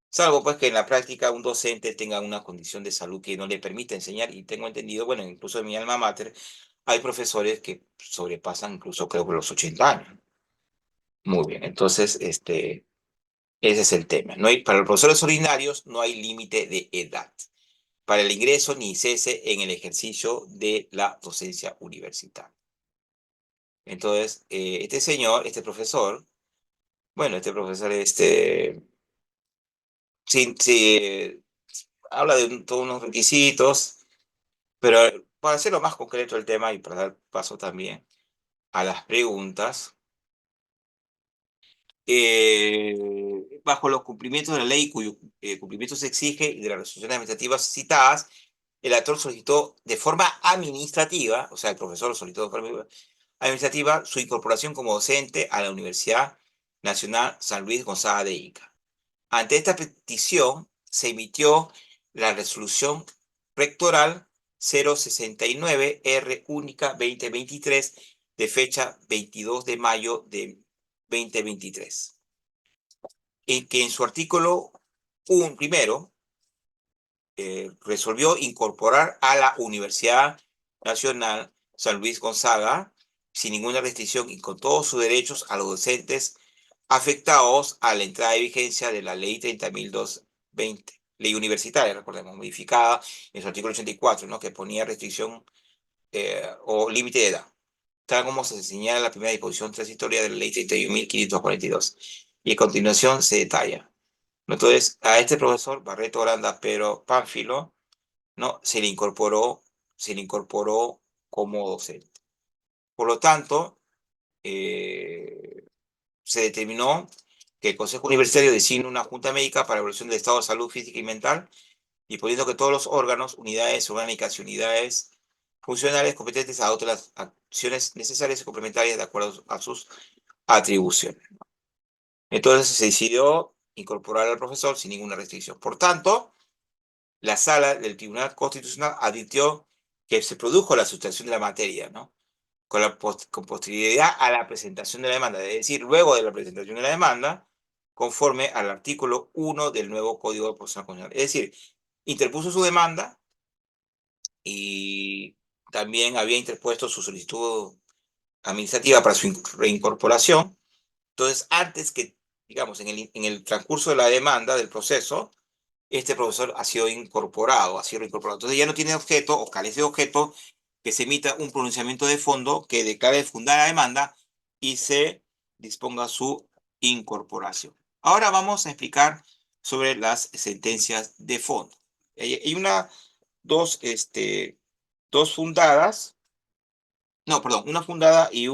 Salvo pues que en la práctica un docente tenga una condición de salud que no le permita enseñar, y tengo entendido, bueno, incluso en mi alma mater, hay profesores que sobrepasan incluso creo que los 80 años. Muy bien, entonces ese es el tema. Para los profesores ordinarios no hay límite de edad para el ingreso ni cese en el ejercicio de la docencia universitaria. Entonces, este profesor, bueno, sí, habla de todos unos requisitos, pero para hacerlo más concreto el tema y para dar paso también a las preguntas, bajo los cumplimientos de la ley cuyo cumplimiento se exige y de las resoluciones administrativas citadas, el actor solicitó de forma administrativa, o sea, el profesor solicitó de forma administrativa su incorporación como docente a la Universidad Nacional San Luis Gonzaga de Ica. Ante esta petición se emitió la resolución rectoral 069R única 2023 de fecha 22 de mayo de 2023, en que en su artículo primero resolvió incorporar a la Universidad Nacional San Luis Gonzaga sin ninguna restricción y con todos sus derechos a los docentes afectados a la entrada de vigencia de la ley 30.220, ley universitaria, recordemos, modificada en su artículo 84, ¿no? Que ponía restricción o límite de edad, tal como se señala en la primera disposición transitoria de la ley 31.542. Y a continuación se detalla. Entonces, a este profesor Barreto Aranda Pero Pánfilo, ¿no? Se le incorporó como docente. Por lo tanto, se determinó que el Consejo Universitario designe una junta médica para evaluación del estado de salud física y mental, disponiendo que todos los órganos, unidades orgánicas y unidades funcionales competentes adopten las acciones necesarias y complementarias de acuerdo a sus atribuciones. Entonces se decidió incorporar al profesor sin ninguna restricción. Por tanto, la sala del Tribunal Constitucional advirtió que se produjo la sustracción de la materia, ¿no? Con posterioridad a la presentación de la demanda, es decir, luego de la presentación de la demanda, conforme al artículo 1 del nuevo Código Procesal Constitucional. Es decir, interpuso su demanda y también había interpuesto su solicitud administrativa para su reincorporación. Entonces, antes que, digamos, en el transcurso de la demanda, del proceso, este profesor ha sido incorporado, ha sido incorporado. Entonces ya no tiene objeto o carece de objeto que se emita un pronunciamiento de fondo que declare fundada la demanda y se disponga su incorporación. Ahora vamos a explicar sobre las sentencias de fondo. Hay dos, dos fundadas, no, perdón, una fundada y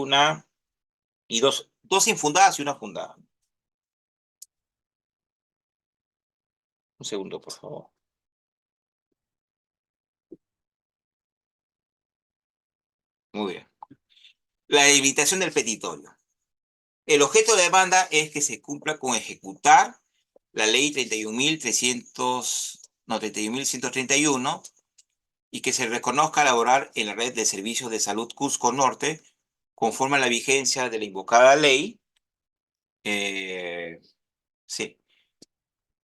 dos infundadas y una fundada. Un segundo, por favor. Muy bien. La debilitación del petitorio. El objeto de la demanda es que se cumpla con ejecutar la ley 31.300, no, 31.131 y que se reconozca laborar en la red de servicios de salud Cusco Norte conforme a la vigencia de la invocada ley. Sí,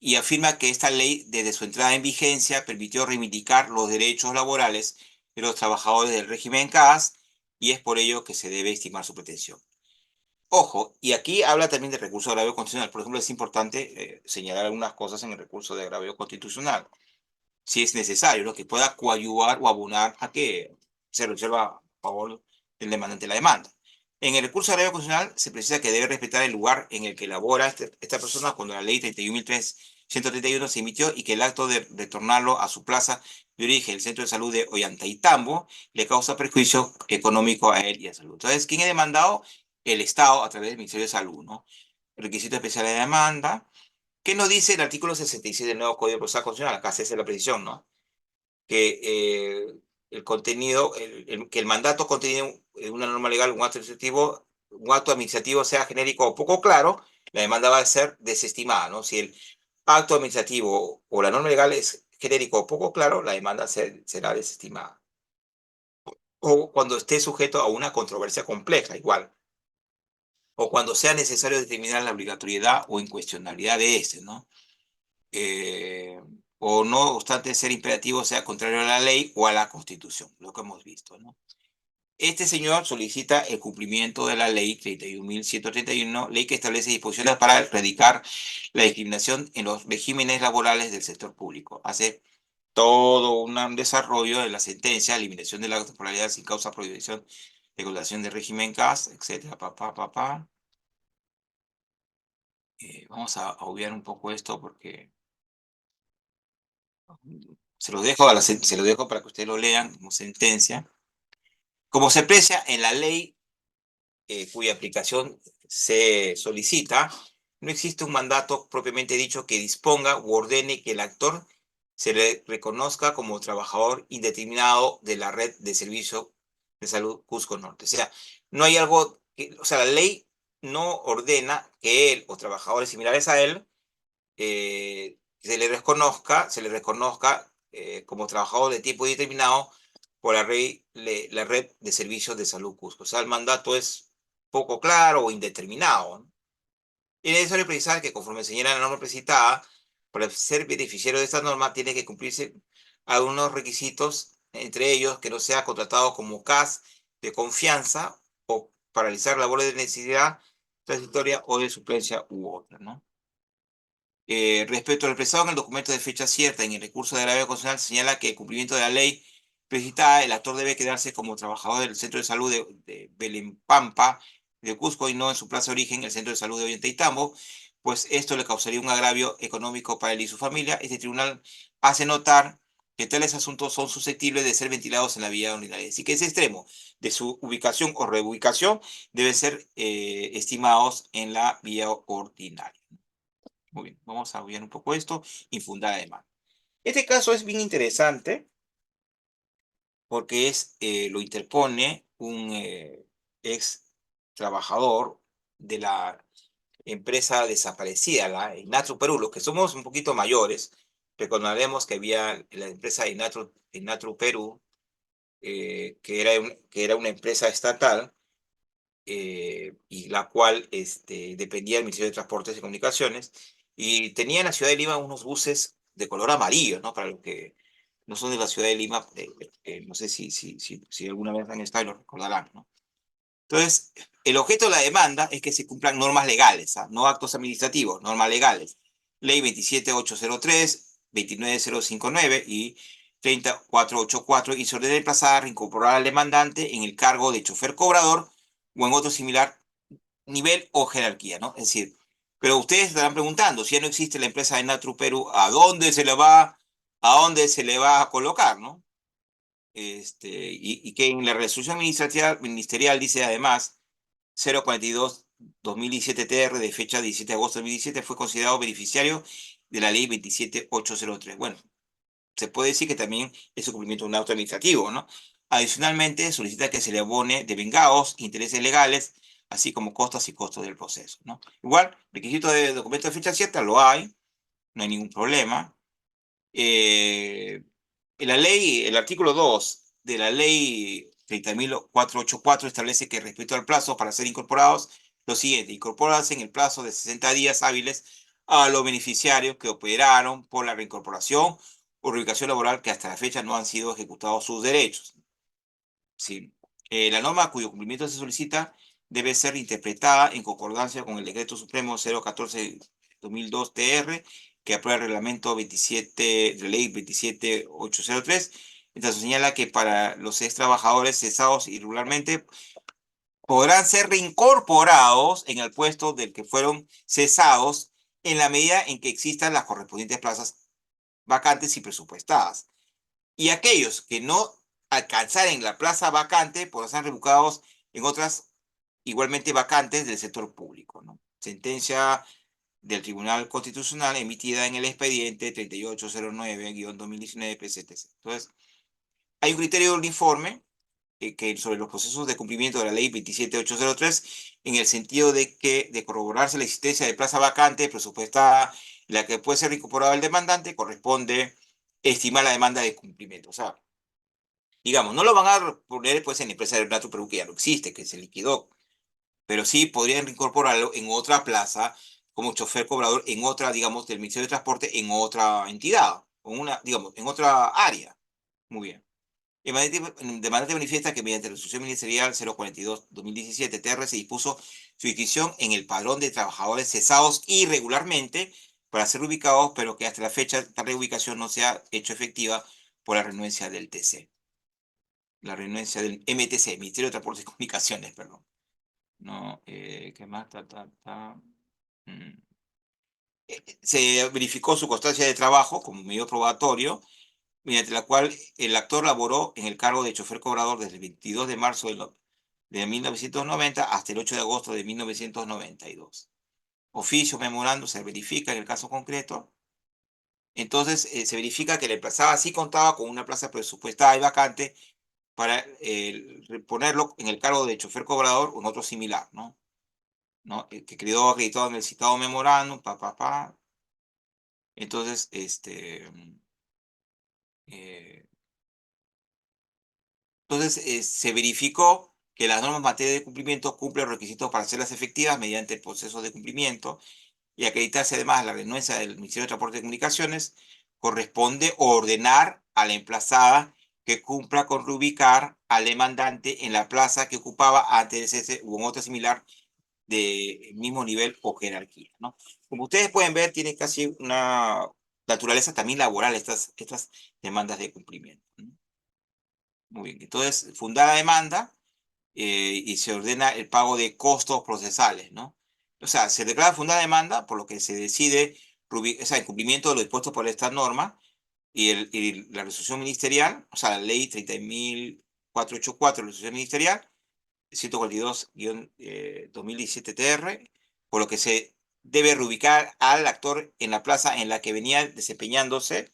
y afirma que esta ley, desde su entrada en vigencia, permitió reivindicar los derechos laborales de los trabajadores del régimen CAS y es por ello que se debe estimar su pretensión. Ojo, y aquí habla también de recurso de agravio constitucional. Por ejemplo, es importante señalar algunas cosas en el recurso de agravio constitucional, si es necesario, ¿no? Que pueda coadyuvar o abonar a que se resuelva a favor del demandante la demanda. En el recurso de agravio constitucional se precisa que debe respetar el lugar en el que labora esta persona cuando la ley 31.131 se emitió y que el acto de retornarlo a su plaza de origen, el centro de salud de Ollantaytambo, le causa perjuicio económico a él y a salud. Entonces, ¿quién es demandado? El Estado a través del Ministerio de Salud, ¿no? El requisito especial de demanda. ¿Qué nos dice el artículo 66 del nuevo Código Procesal Constitucional? Acá se hace la precisión, ¿no? Que el contenido, que el mandato contenido en una norma legal, un acto administrativo sea genérico o poco claro, la demanda va a ser desestimada, ¿no? Si el acto administrativo o la norma legal es genérico o poco claro, la demanda será desestimada. O cuando esté sujeto a una controversia compleja, igual. O cuando sea necesario determinar la obligatoriedad o incuestionabilidad de ese, ¿no? Eh, o no obstante ser imperativo sea contrario a la ley o a la Constitución, lo que hemos visto, ¿no? Este señor solicita el cumplimiento de la ley 31.131, ley que establece disposiciones para erradicar la discriminación en los regímenes laborales del sector público. Hace todo un desarrollo de la sentencia, eliminación de la temporalidad sin causa, prohibición, regulación del régimen CAS, etcétera, vamos a obviar un poco esto porque se lo dejo para que ustedes lo lean como sentencia. Como se aprecia en la ley cuya aplicación se solicita, no existe un mandato propiamente dicho que disponga u ordene que el actor se le reconozca como trabajador indeterminado de la red de servicio de salud Cusco Norte. O sea, no hay algo, o sea, la ley no ordena que él o trabajadores similares a él se le reconozca como trabajador de tiempo determinado por la red de servicios de salud Cusco. O sea, el mandato es poco claro o indeterminado, ¿no? Y es necesario precisar que conforme señala la norma precitada, para ser beneficiario de esta norma tiene que cumplirse algunos requisitos, entre ellos que no sea contratado como CAS de confianza o para realizar labores de necesidad transitoria o de suplencia u otra, ¿no? Respecto al expresado en el documento de fecha cierta en el recurso de agravio constitucional, señala que el cumplimiento de la ley precitada, el actor debe quedarse como trabajador del centro de salud de Belempampa, de Cusco, y no en su plaza de origen, el centro de salud de Ollantaytambo, pues esto le causaría un agravio económico para él y su familia. Este tribunal hace notar que tales asuntos son susceptibles de ser ventilados en la vía ordinaria. Así que ese extremo de su ubicación o reubicación deben ser estimados en la vía ordinaria. Muy bien, vamos a obviar un poco esto, infundada demanda. Este caso es bien interesante porque lo interpone un ex trabajador de la empresa desaparecida, la Inatru Perú. Los que somos un poquito mayores, recordaremos que había la empresa Inatru Perú, que era una empresa estatal, y la cual dependía del Ministerio de Transportes y Comunicaciones, y tenía en la ciudad de Lima unos buses de color amarillo, ¿no? Para los que no son de la ciudad de Lima, no sé si alguna vez han estado y lo recordarán, ¿no? Entonces, el objeto de la demanda es que se cumplan normas legales, ¿ah? No actos administrativos, normas legales. Ley 27803, 29059 y 30484, y se ordena emplazar, reincorporar al demandante en el cargo de chofer cobrador o en otro similar nivel o jerarquía, ¿no? Es decir, pero ustedes estarán preguntando, si ya no existe la empresa de Natru Perú, a dónde se le va a colocar, ¿no? Y que en la resolución administrativa ministerial dice además 042-2017 TR de fecha 17 de agosto de 2017 fue considerado beneficiario de la ley 27803. Bueno, se puede decir que también es un cumplimiento de un auto administrativo, ¿no? Adicionalmente, solicita que se le abone de vengados, intereses legales, así como costas y costos del proceso, ¿no? Igual, requisito de documento de fecha cierta lo hay, no hay ningún problema. En la ley, el artículo 2 de la ley 30.484 establece que respecto al plazo para ser incorporados, lo siguiente: incorporarse en el plazo de 60 días hábiles a los beneficiarios que operaron por la reincorporación o reubicación laboral que hasta la fecha no han sido ejecutados sus derechos. Sí. La norma cuyo cumplimiento se solicita debe ser interpretada en concordancia con el Decreto Supremo 014-2002 TR, que aprueba el reglamento 27, de ley 27803. Entonces señala que para los ex trabajadores cesados irregularmente podrán ser reincorporados en el puesto del que fueron cesados en la medida en que existan las correspondientes plazas vacantes y presupuestadas. Y aquellos que no alcanzaren la plaza vacante podrán ser revocados en otras igualmente vacantes del sector público, ¿no? Sentencia del Tribunal Constitucional emitida en el expediente 3809-2019 PCTC. Entonces, hay un criterio uniforme sobre los procesos de cumplimiento de la ley 27803, en el sentido de que de corroborarse la existencia de plaza vacante presupuestada, la que puede ser incorporada al demandante, corresponde estimar la demanda de cumplimiento. O sea, digamos, no lo van a poner pues en la empresa de Nato Perú, que ya no existe, que se liquidó, pero sí podrían incorporarlo en otra plaza como chofer cobrador en otra, digamos, del Ministerio de Transporte, en otra entidad, o digamos, en otra área. Muy bien. El demandante manifiesta que mediante la resolución ministerial 042-2017 TR se dispuso su inscripción en el padrón de trabajadores cesados irregularmente para ser ubicados, pero que hasta la fecha tal reubicación no se ha hecho efectiva por la renuencia del TC. La renuncia del MTC, Ministerio de Transportes y Comunicaciones, perdón. No, ¿qué más? Mm. Se verificó su constancia de trabajo como medio probatorio, mediante la cual el actor laboró en el cargo de chofer cobrador desde el 22 de marzo de 1990 hasta el 8 de agosto de 1992. Oficio, memorando, se verifica en el caso concreto. Entonces, se verifica que la emplazada sí contaba con una plaza presupuestada y vacante para ponerlo en el cargo de chofer cobrador o en otro similar, ¿no? ¿No? Que quedó acreditado en el citado memorándum, Entonces, eh, se verificó que las normas en materia de cumplimiento cumplen los requisitos para hacerlas efectivas mediante el proceso de cumplimiento, y acreditarse además la renuencia del Ministerio de Transporte y Comunicaciones, corresponde ordenar a la emplazada que cumpla con reubicar al demandante en la plaza que ocupaba antes de cese u en otra similar de mismo nivel o jerarquía, ¿no? Como ustedes pueden ver, tiene casi una naturaleza también laboral estas demandas de cumplimiento, ¿no? Muy bien, entonces, fundada demanda, y se ordena el pago de costos procesales, ¿no? O sea, se declara fundada demanda, por lo que se decide, o sea, en cumplimiento de lo dispuesto por esta norma, y la resolución ministerial, o sea, la ley 30.484, la resolución ministerial, 142-2017 TR, por lo que se debe reubicar al actor en la plaza en la que venía desempeñándose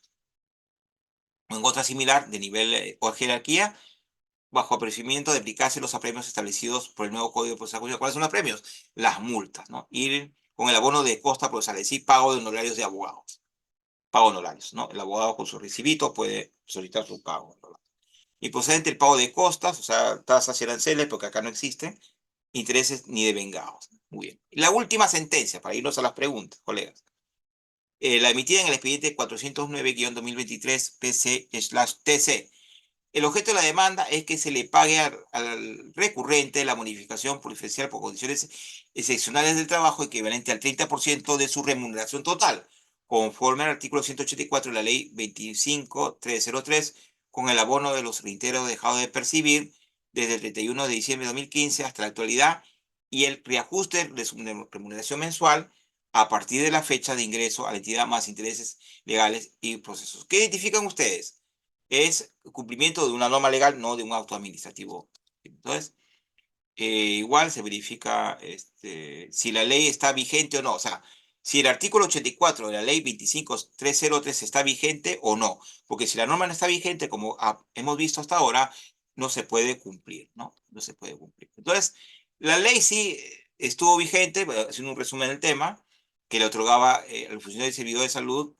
o en otra similar de nivel o jerarquía, bajo apercibimiento de aplicarse los apremios establecidos por el nuevo Código de Procesal Constitucional. ¿Cuáles son los apremios? Las multas, ¿no? Ir con el abono de costa procesal, es decir, pago de honorarios de abogados. Pago de honorarios, ¿no? El abogado con su recibito puede solicitar su pago, ¿no? Y procedente el pago de costas, o sea, tasas y aranceles, porque acá no existen, intereses ni devengados. Muy bien. La última sentencia, para irnos a las preguntas, colegas. La emitida en el expediente 409-2023 PC/TC. El objeto de la demanda es que se le pague al recurrente la bonificación preferencial por condiciones excepcionales del trabajo equivalente al 30% de su remuneración total, conforme al artículo 184 de la ley 25303, con el abono de los reintegros dejados de percibir desde el 31 de diciembre de 2015 hasta la actualidad y el reajuste de su remuneración mensual a partir de la fecha de ingreso a la entidad más intereses legales y procesos. ¿Qué identifican ustedes? Es cumplimiento de una norma legal, no de un acto administrativo. Entonces, igual se verifica si la ley está vigente o no. O sea, si el artículo 84 de la ley 25303 está vigente o no. Porque si la norma no está vigente, como hemos visto hasta ahora, no se puede cumplir, ¿no? No se puede cumplir. Entonces, la ley sí estuvo vigente, haciendo un resumen del tema, que le otorgaba al funcionario y servidor de salud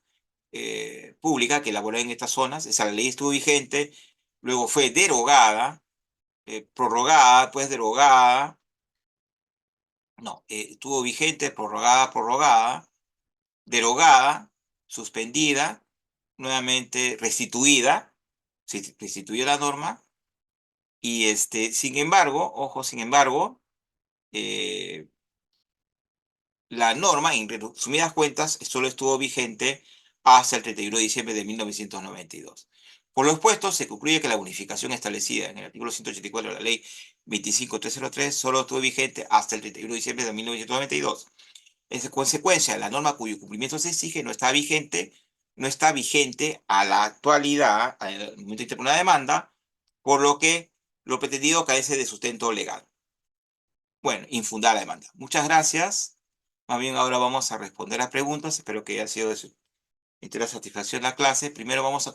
pública que elaboró en estas zonas. Esa ley estuvo vigente, luego fue derogada, prorrogada, pues derogada, no, estuvo vigente, prorrogada, derogada, suspendida, nuevamente restituida, se restituyó la norma, y sin embargo, ojo, sin embargo, eh, la norma, en resumidas cuentas, solo estuvo vigente hasta el 31 de diciembre de 1992. Por lo expuesto, se concluye que la bonificación establecida en el artículo 184 de la ley 25303 solo estuvo vigente hasta el 31 de diciembre de 1992. En consecuencia, la norma cuyo cumplimiento se exige no está vigente a la actualidad, al momento de interponer una demanda, por lo que lo pretendido carece de sustento legal. Bueno, infundada la demanda. Muchas gracias. Más bien ahora vamos a responder las preguntas. Espero que haya sido de su entera satisfacción la clase. Primero vamos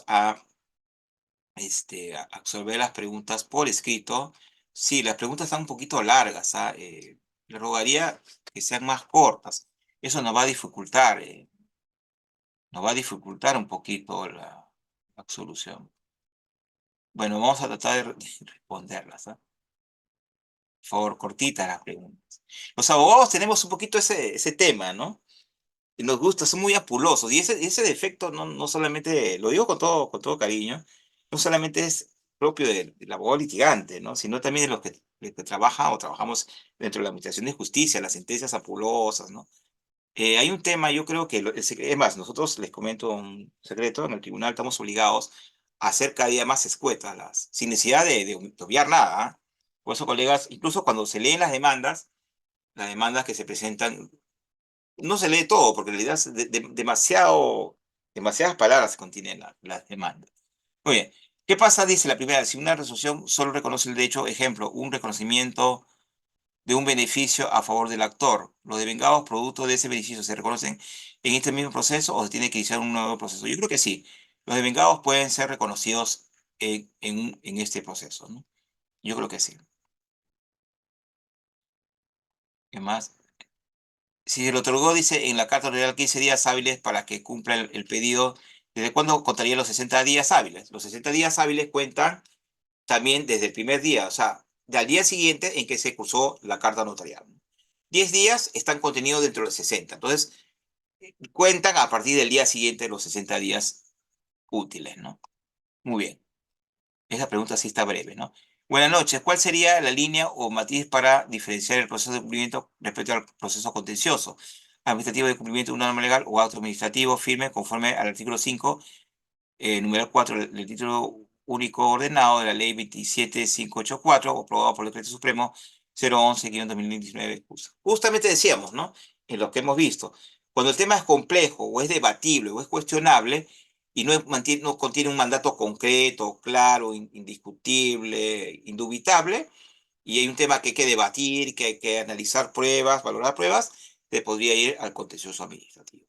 a absorber las preguntas por escrito. Sí, las preguntas están un poquito largas, ¿ah? Le rogaría que sean más cortas. Eso nos va a dificultar un poquito la solución. Bueno, vamos a tratar de responderlas, ¿ah? Por favor, cortitas las preguntas. Los abogados tenemos un poquito ese tema, ¿no? Y nos gusta, son muy apulosos. Y ese defecto no solamente, lo digo con todo cariño, no solamente es propio del abogado litigante, ¿no? Sino también de los que trabajan o trabajamos dentro de la administración de justicia, las sentencias apulosas, ¿no? Hay un tema, yo creo que, es más, nosotros les comento un secreto, en el tribunal estamos obligados a hacer cada día más escuetas, sin necesidad de obviar nada, ¿ah? Por eso, colegas, incluso cuando se leen las demandas que se presentan, no se lee todo, porque en realidad es demasiadas palabras contienen las demandas. Muy bien. ¿Qué pasa? Dice la primera, si una resolución solo reconoce el derecho, ejemplo, un reconocimiento de un beneficio a favor del actor. Los devengados producto de ese beneficio se reconocen en este mismo proceso o se tiene que iniciar un nuevo proceso. Yo creo que sí. Los devengados pueden ser reconocidos en este proceso, ¿no? Yo creo que sí. ¿Qué más? Si se lo otorgó, dice en la carta real 15 días hábiles para que cumpla el pedido, ¿desde cuándo contaría los 60 días hábiles? Los 60 días hábiles cuentan también desde el primer día, o sea, del día siguiente en que se cursó la carta notarial. 10 días están contenidos dentro de los 60. Entonces, cuentan a partir del día siguiente de los 60 días útiles, ¿no? Muy bien. Esa pregunta sí está breve, ¿no? Buenas noches. ¿Cuál sería la línea o matiz para diferenciar el proceso de cumplimiento respecto al proceso contencioso? Administrativo de cumplimiento de una norma legal o acto administrativo firme conforme al artículo 5, número 4 del título único ordenado de la ley 27584, aprobado por el Decreto Supremo 011-2019. Justamente decíamos, ¿no? En lo que hemos visto. Cuando el tema es complejo o es debatible o es cuestionable y no contiene un mandato concreto, claro, indiscutible, indubitable, y hay un tema que hay que debatir, que hay que analizar pruebas, valorar pruebas, se podría ir al contencioso administrativo.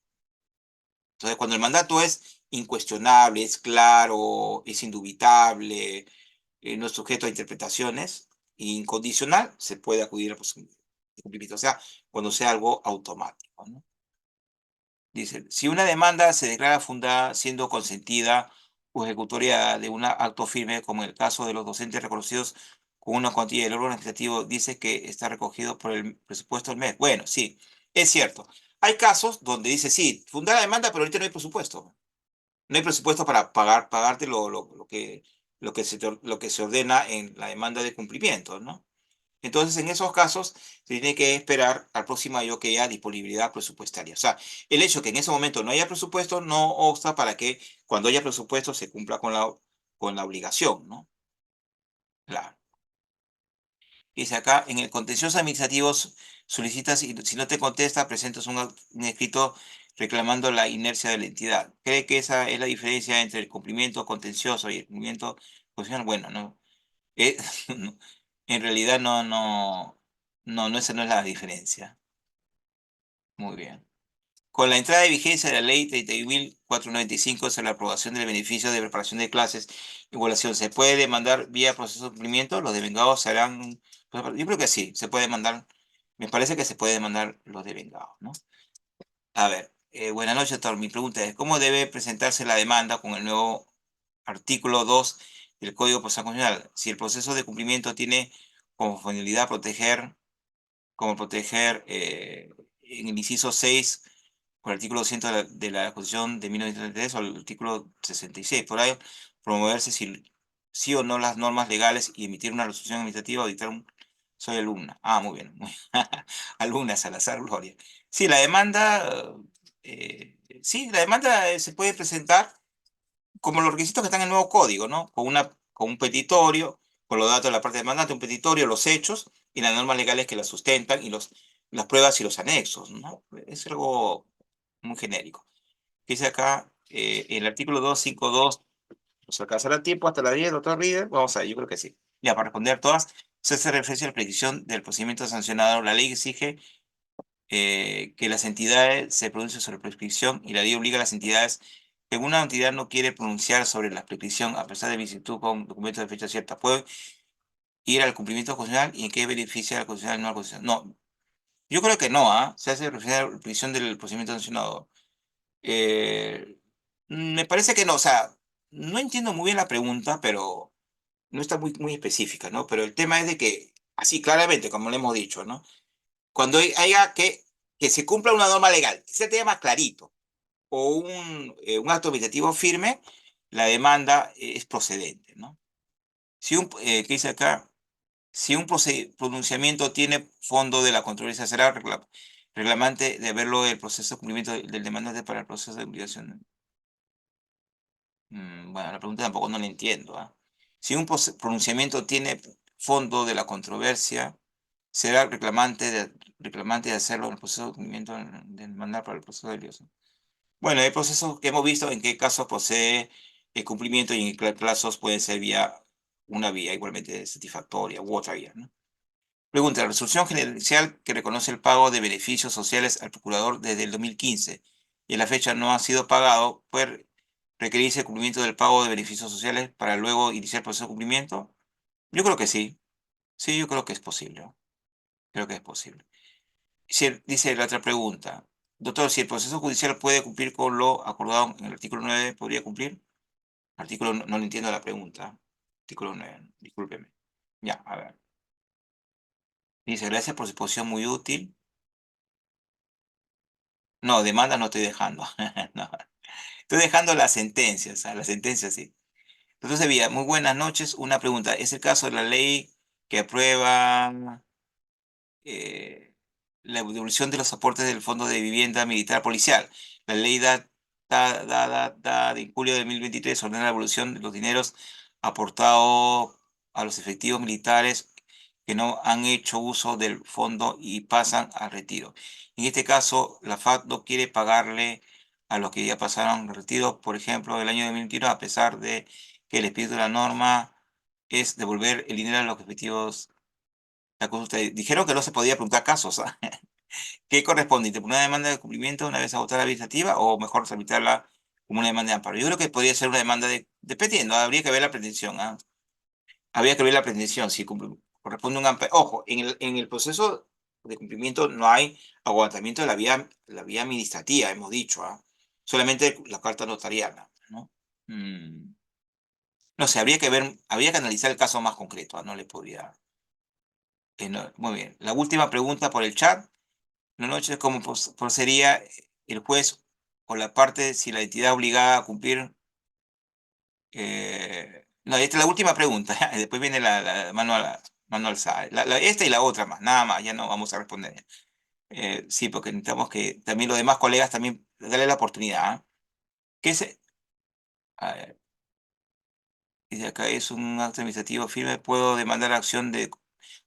Entonces, cuando el mandato es incuestionable, es claro, es indubitable, no es sujeto a interpretaciones, incondicional, se puede acudir al procedimiento de cumplimiento. O sea, cuando sea algo automático, ¿no? Dice, si una demanda se declara fundada siendo consentida o ejecutoria de un acto firme, como en el caso de los docentes reconocidos con una cuantía del órgano administrativo, dice que está recogido por el presupuesto del mes. Bueno, sí, es cierto. Hay casos donde dice, sí, fundada la demanda, pero ahorita no hay presupuesto. No hay presupuesto para pagarte lo que se ordena en la demanda de cumplimiento, ¿no? Entonces, en esos casos, se tiene que esperar al próximo año que haya disponibilidad presupuestaria. O sea, el hecho que en ese momento no haya presupuesto no obsta para que cuando haya presupuesto se cumpla con la obligación, ¿no? Claro. Dice acá, en el contencioso administrativo solicitas y si no te contesta, presentas un escrito reclamando la inercia de la entidad. ¿Cree que esa es la diferencia entre el cumplimiento contencioso y el cumplimiento constitucional? Bueno, no. eh, no, en realidad no, esa no es la diferencia. Muy bien. Con la entrada de vigencia de la ley 30.495 sobre la aprobación del beneficio de preparación de clases y evaluación, ¿se puede demandar vía proceso de cumplimiento? ¿Los devengados serán? Yo creo que sí, se puede demandar. Me parece que se puede demandar los devengados, ¿no? A ver, buenas noches, doctor. Mi pregunta es, ¿cómo debe presentarse la demanda con el nuevo artículo 2 del Código Procesal Constitucional? Si el proceso de cumplimiento tiene como finalidad proteger en el inciso 6 por el artículo 200 de la Constitución de 1933 o el artículo 66. Por ahí, promoverse si sí o no las normas legales y emitir una resolución administrativa o dictar un... Soy alumna. Ah, muy bien. Alumna Salazar Gloria. Sí, la demanda se puede presentar como los requisitos que están en el nuevo código, ¿no? Con un petitorio, con los datos de la parte demandante, un petitorio, los hechos y las normas legales que la sustentan y las pruebas y los anexos, ¿no? Es algo muy genérico. Dice acá, el artículo 252, ¿nos alcanzará tiempo hasta la 10, doctor Reader? Vamos a ver, yo creo que sí. Ya, para responder todas, se hace referencia a la prescripción del procedimiento sancionado. La ley exige que las entidades se pronuncien sobre prescripción y la ley obliga a las entidades que una entidad no quiere pronunciar sobre la prescripción a pesar de visitud con documentos de fecha cierta, puede ir al cumplimiento constitucional y en qué beneficia al constitucional y no al constitucional. No, yo creo que no, ¿ah? Se hace referencia a la prescripción del procedimiento sancionado. Eh, Me parece que no, o sea, no entiendo muy bien la pregunta, pero no está muy específica, ¿no? Pero el tema es de que, así claramente, como le hemos dicho, ¿no? Cuando haya que se cumpla una norma legal, que se te más clarito, o un acto administrativo firme, la demanda es procedente, ¿no? ¿Qué dice acá? Si un pronunciamiento tiene fondo de la controversia, será reclamante de verlo el proceso de cumplimiento del demandante para el proceso de obligación. Bueno, la pregunta tampoco no la entiendo, ¿ah? Si un pronunciamiento tiene fondo de la controversia, será reclamante de hacerlo en el proceso de cumplimiento del mandato para el proceso de obligación. Bueno, hay procesos que hemos visto en qué casos posee el cumplimiento y en qué plazos puede ser una vía igualmente satisfactoria u otra vía, ¿no? Pregunta, la resolución gerencial que reconoce el pago de beneficios sociales al procurador desde el 2015 y a la fecha no ha sido pagado, ¿puede requerirse el cumplimiento del pago de beneficios sociales para luego iniciar el proceso de cumplimiento? Yo creo que sí. Sí, yo creo que es posible, ¿no? Creo que es posible. Dice la otra pregunta. Doctor, si el proceso judicial puede cumplir con lo acordado en el artículo 9, ¿podría cumplir? Artículo, no le entiendo la pregunta. Artículo 9, discúlpeme. Ya, a ver. Dice, gracias por su exposición muy útil. No, demanda no estoy dejando. No, estoy dejando las sentencias, la sentencia sí. Entonces, Villa, muy buenas noches. Una pregunta. ¿Es el caso de la ley que aprueba la devolución de los aportes del Fondo de Vivienda Militar Policial? La ley de julio de 2023 ordena la devolución de los dineros aportados a los efectivos militares que no han hecho uso del fondo y pasan al retiro. En este caso, la FAC no quiere pagarle a los que ya pasaron al retiro, por ejemplo, el año 2021, a pesar de que el espíritu de la norma es devolver el dinero a los objetivos. La consulta dijeron que no se podía preguntar casos. ¿Ah? ¿Qué corresponde? ¿Interponer una demanda de cumplimiento una vez agotada la administrativa o mejor tramitarla como una demanda de amparo? Yo creo que podría ser una demanda dependiendo, habría que ver la pretensión. ¿Ah? Habría que ver la pretensión, si corresponde un amparo. Ojo, en el proceso de cumplimiento no hay aguantamiento de la vía administrativa, hemos dicho. ¿Ah? Solamente la carta notarial, ¿no? No sé, habría que analizar el caso más concreto. ¿Ah? No le podría. Muy bien. La última pregunta por el chat. Buenas noches, ¿cómo procedería el juez o la parte si la entidad obligada a cumplir? No, esta es la última pregunta. Después viene la mano alzada. Esta y la otra más, nada más, ya no vamos a responder. Sí, porque necesitamos que también los demás colegas también darle la oportunidad. ¿Ah? ¿Qué se? A ver, dice acá es un acto administrativo firme, puedo demandar acción de.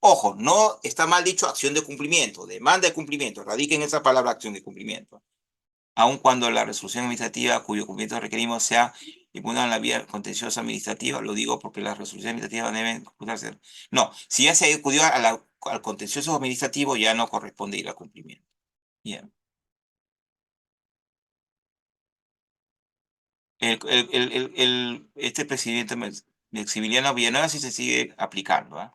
Ojo, no está mal dicho acción de cumplimiento, demanda de cumplimiento, radica en esa palabra acción de cumplimiento. Aun cuando la resolución administrativa cuyo cumplimiento requerimos sea impugnada en la vía contenciosa administrativa, lo digo porque las resoluciones administrativas deben computarse. No, si ya se acudió al contencioso administrativo, ya no corresponde ir al cumplimiento. Bien. Este presidente Maximiliano Villanueva sí se sigue aplicando, ¿ah?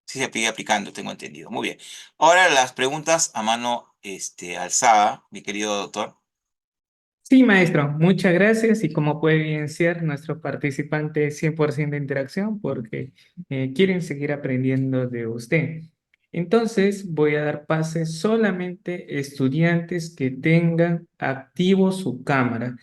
Sí se sigue aplicando, tengo entendido. Muy bien. Ahora las preguntas a mano alzada, mi querido doctor. Sí, maestro, muchas gracias y como puede evidenciar, nuestro participante es 100% de interacción porque quieren seguir aprendiendo de usted. Entonces, voy a dar pase solamente a estudiantes que tengan activo su cámara.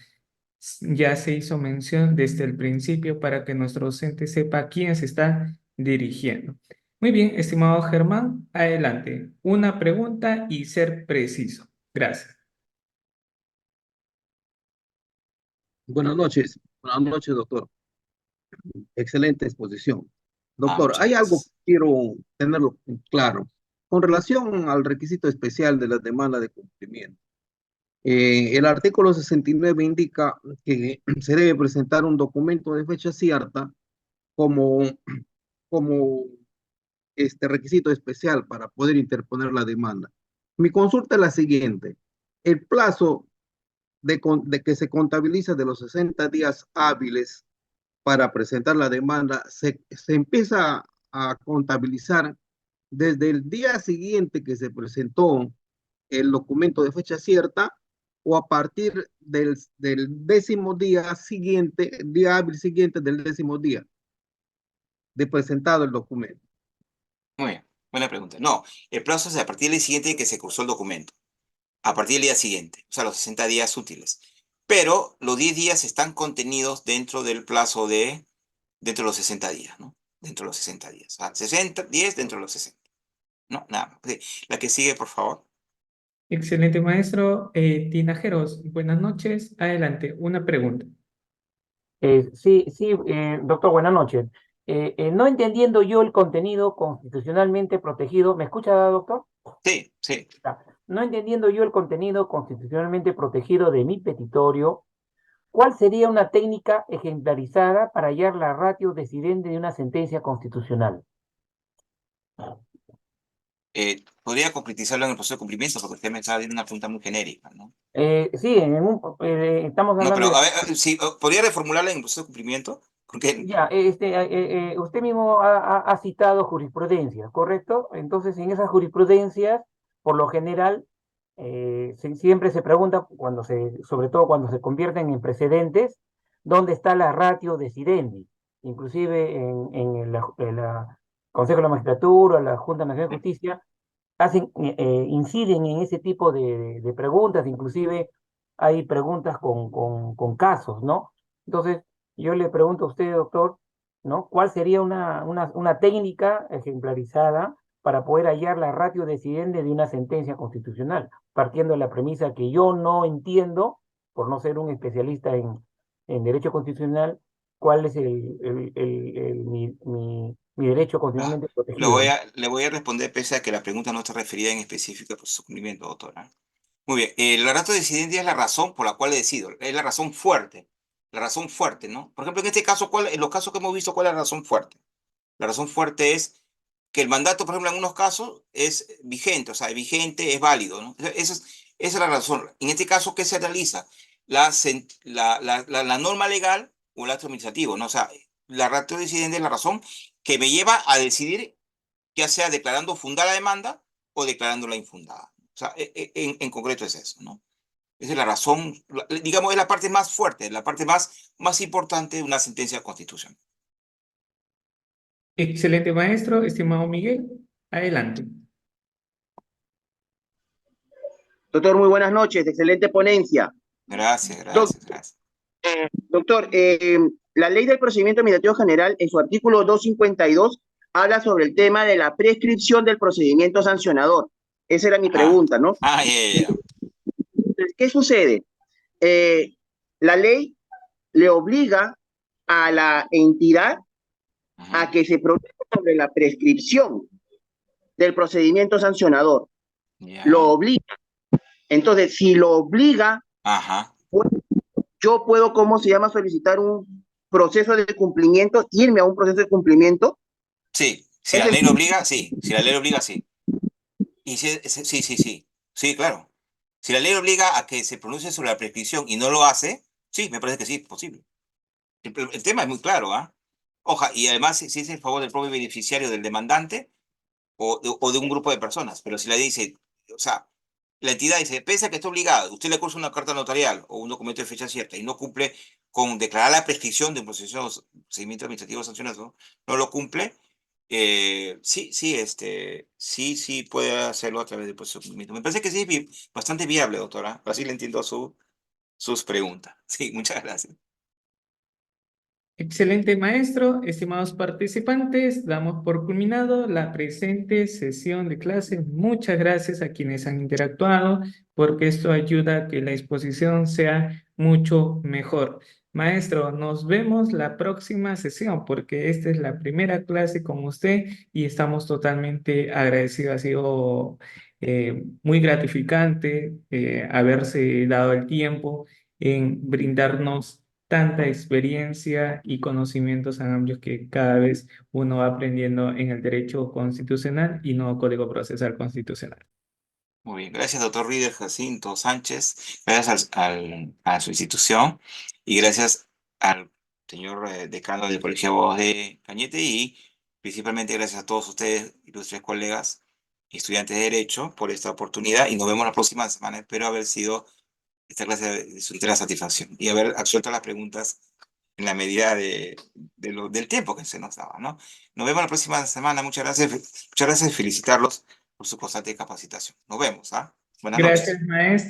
Ya se hizo mención desde el principio para que nuestro docente sepa a quién se está dirigiendo. Muy bien, estimado Germán, adelante. Una pregunta y ser preciso. Gracias. Buenas noches, doctor. Excelente exposición. Doctor, Muchas hay algo que gracias. quiero tenerlo claro. Con relación al requisito especial de la demanda de cumplimiento, el artículo 69 indica que se debe presentar un documento de fecha cierta como, como requisito especial para poder interponer la demanda. Mi consulta es la siguiente. El plazo de que se contabiliza de los 60 días hábiles para presentar la demanda se empieza a contabilizar desde el día siguiente que se presentó el documento de fecha cierta o a partir del décimo día siguiente, día hábil siguiente del décimo día de presentado el documento. Muy bien, buena pregunta. No, el plazo es a partir del día siguiente en que se cursó el documento. A partir del día siguiente, o sea, los 60 días útiles. Pero los 10 días están contenidos dentro del plazo dentro de los 60 días, ¿no? Dentro de los 60 días. O sea, 60, 10 dentro de los 60. No, nada más. Sí. La que sigue, por favor. Excelente, maestro. Tinajeros, buenas noches. Adelante, una pregunta. Sí, doctor, buenas noches. No entendiendo yo el contenido constitucionalmente protegido, ¿me escucha, doctor? Sí, sí. Ah, no entendiendo yo el contenido constitucionalmente protegido de mi petitorio, ¿cuál sería una técnica ejemplarizada para hallar la ratio decidente de una sentencia constitucional? Podría concretizarlo en el proceso de cumplimiento, porque usted me estaba dando una pregunta muy genérica, ¿no? Sí, estamos No, hablando pero de. a ver, sí, ¿podría reformularla en el proceso de cumplimiento? Porque, Ya, usted mismo ha citado jurisprudencia, ¿correcto? Entonces, en esas jurisprudencias, por lo general, siempre se pregunta, sobre todo cuando se convierten en precedentes, ¿dónde está la ratio decidendi? Inclusive en la Consejo de la Magistratura, la Junta Nacional de Justicia, inciden en ese tipo de preguntas, inclusive hay preguntas con casos, ¿no? Entonces, yo le pregunto a usted, doctor, ¿no? ¿Cuál sería una técnica ejemplarizada para poder hallar la ratio decidente de una sentencia constitucional? Partiendo de la premisa que yo no entiendo, por no ser un especialista en derecho constitucional, cuál es mi derecho Ah, constitucionalmente protegido, ¿no? le voy a responder pese a que la pregunta no está referida en específico por su cumplimiento, doctora. Muy bien, el rato decidencia es la razón por la cual he decidido, es la razón fuerte, ¿no? Por ejemplo, en este caso, en los casos que hemos visto, ¿cuál es la razón fuerte? La razón fuerte es que el mandato, por ejemplo, en algunos casos es vigente, o sea, vigente, es válido, ¿no? Esa es la razón. En este caso, ¿qué se realiza? La norma legal o el acto administrativo, ¿no? O sea, la ratio decidente es la razón que me lleva a decidir, ya sea declarando fundada la demanda o declarándola infundada. O sea, en concreto es eso, ¿no? Esa es la razón, digamos, es la parte más fuerte, la parte más importante de una sentencia constitucional. Excelente, maestro. Estimado Miguel, adelante. Doctor, muy buenas noches, excelente ponencia. Gracias, Doc- gracias, gracias. Doctor, la Ley del Procedimiento Administrativo General, en su artículo 252, habla sobre el tema de la prescripción del procedimiento sancionador. Esa era mi Ajá. pregunta, ¿no? Ah, ya. Entonces, ¿qué sucede? Eh, la ley le obliga a la entidad a Ajá. que se pronuncie sobre la prescripción del procedimiento sancionador. Lo Ya. obliga. Entonces, si lo obliga, Ajá. yo puedo, ¿cómo se llama?, solicitar un proceso de cumplimiento, irme a un proceso de cumplimiento. Sí, si la Ese es, ley lo obliga, sí. Si la ley lo obliga, sí. Y sí. Sí, claro. Si la ley obliga a que se pronuncie sobre la prescripción y no lo hace, sí, me parece que sí, es posible. El tema es muy claro, ¿ah? Oja, y además, si es en favor del propio beneficiario del demandante o de un grupo de personas, pero si la dice, o sea, la entidad dice, pese a que está obligada, usted le cursa una carta notarial o un documento de fecha cierta y no cumple con declarar la prescripción de un procedimiento administrativo sancionado, no lo cumple, sí puede hacerlo a través del proceso de cumplimiento. Me parece que sí es bastante viable, doctora. Así le entiendo sus preguntas. Sí, muchas gracias. Excelente, maestro. Estimados participantes, damos por culminado la presente sesión de clase. Muchas gracias a quienes han interactuado, porque esto ayuda a que la exposición sea mucho mejor. Maestro, nos vemos la próxima sesión, porque esta es la primera clase con usted y estamos totalmente agradecidos. Ha sido muy gratificante haberse dado el tiempo en brindarnos tanta experiencia y conocimientos tan amplios que cada vez uno va aprendiendo en el derecho constitucional y no código procesal constitucional. Muy bien, gracias, doctor Rieder Jacinto Sánchez. Gracias a su institución y gracias al señor decano del Colegio de Abogados de Cañete y principalmente gracias a todos ustedes, ilustres colegas y estudiantes de Derecho, por esta oportunidad y nos vemos la próxima semana. Espero haber sido esta clase de su entera satisfacción y haber absuelto las preguntas en la medida del tiempo que se nos daba, ¿no? Nos vemos la próxima semana. Muchas gracias y felicitarlos por su constante capacitación. Nos vemos, ¿ah? Buenas noches. Gracias, maestro.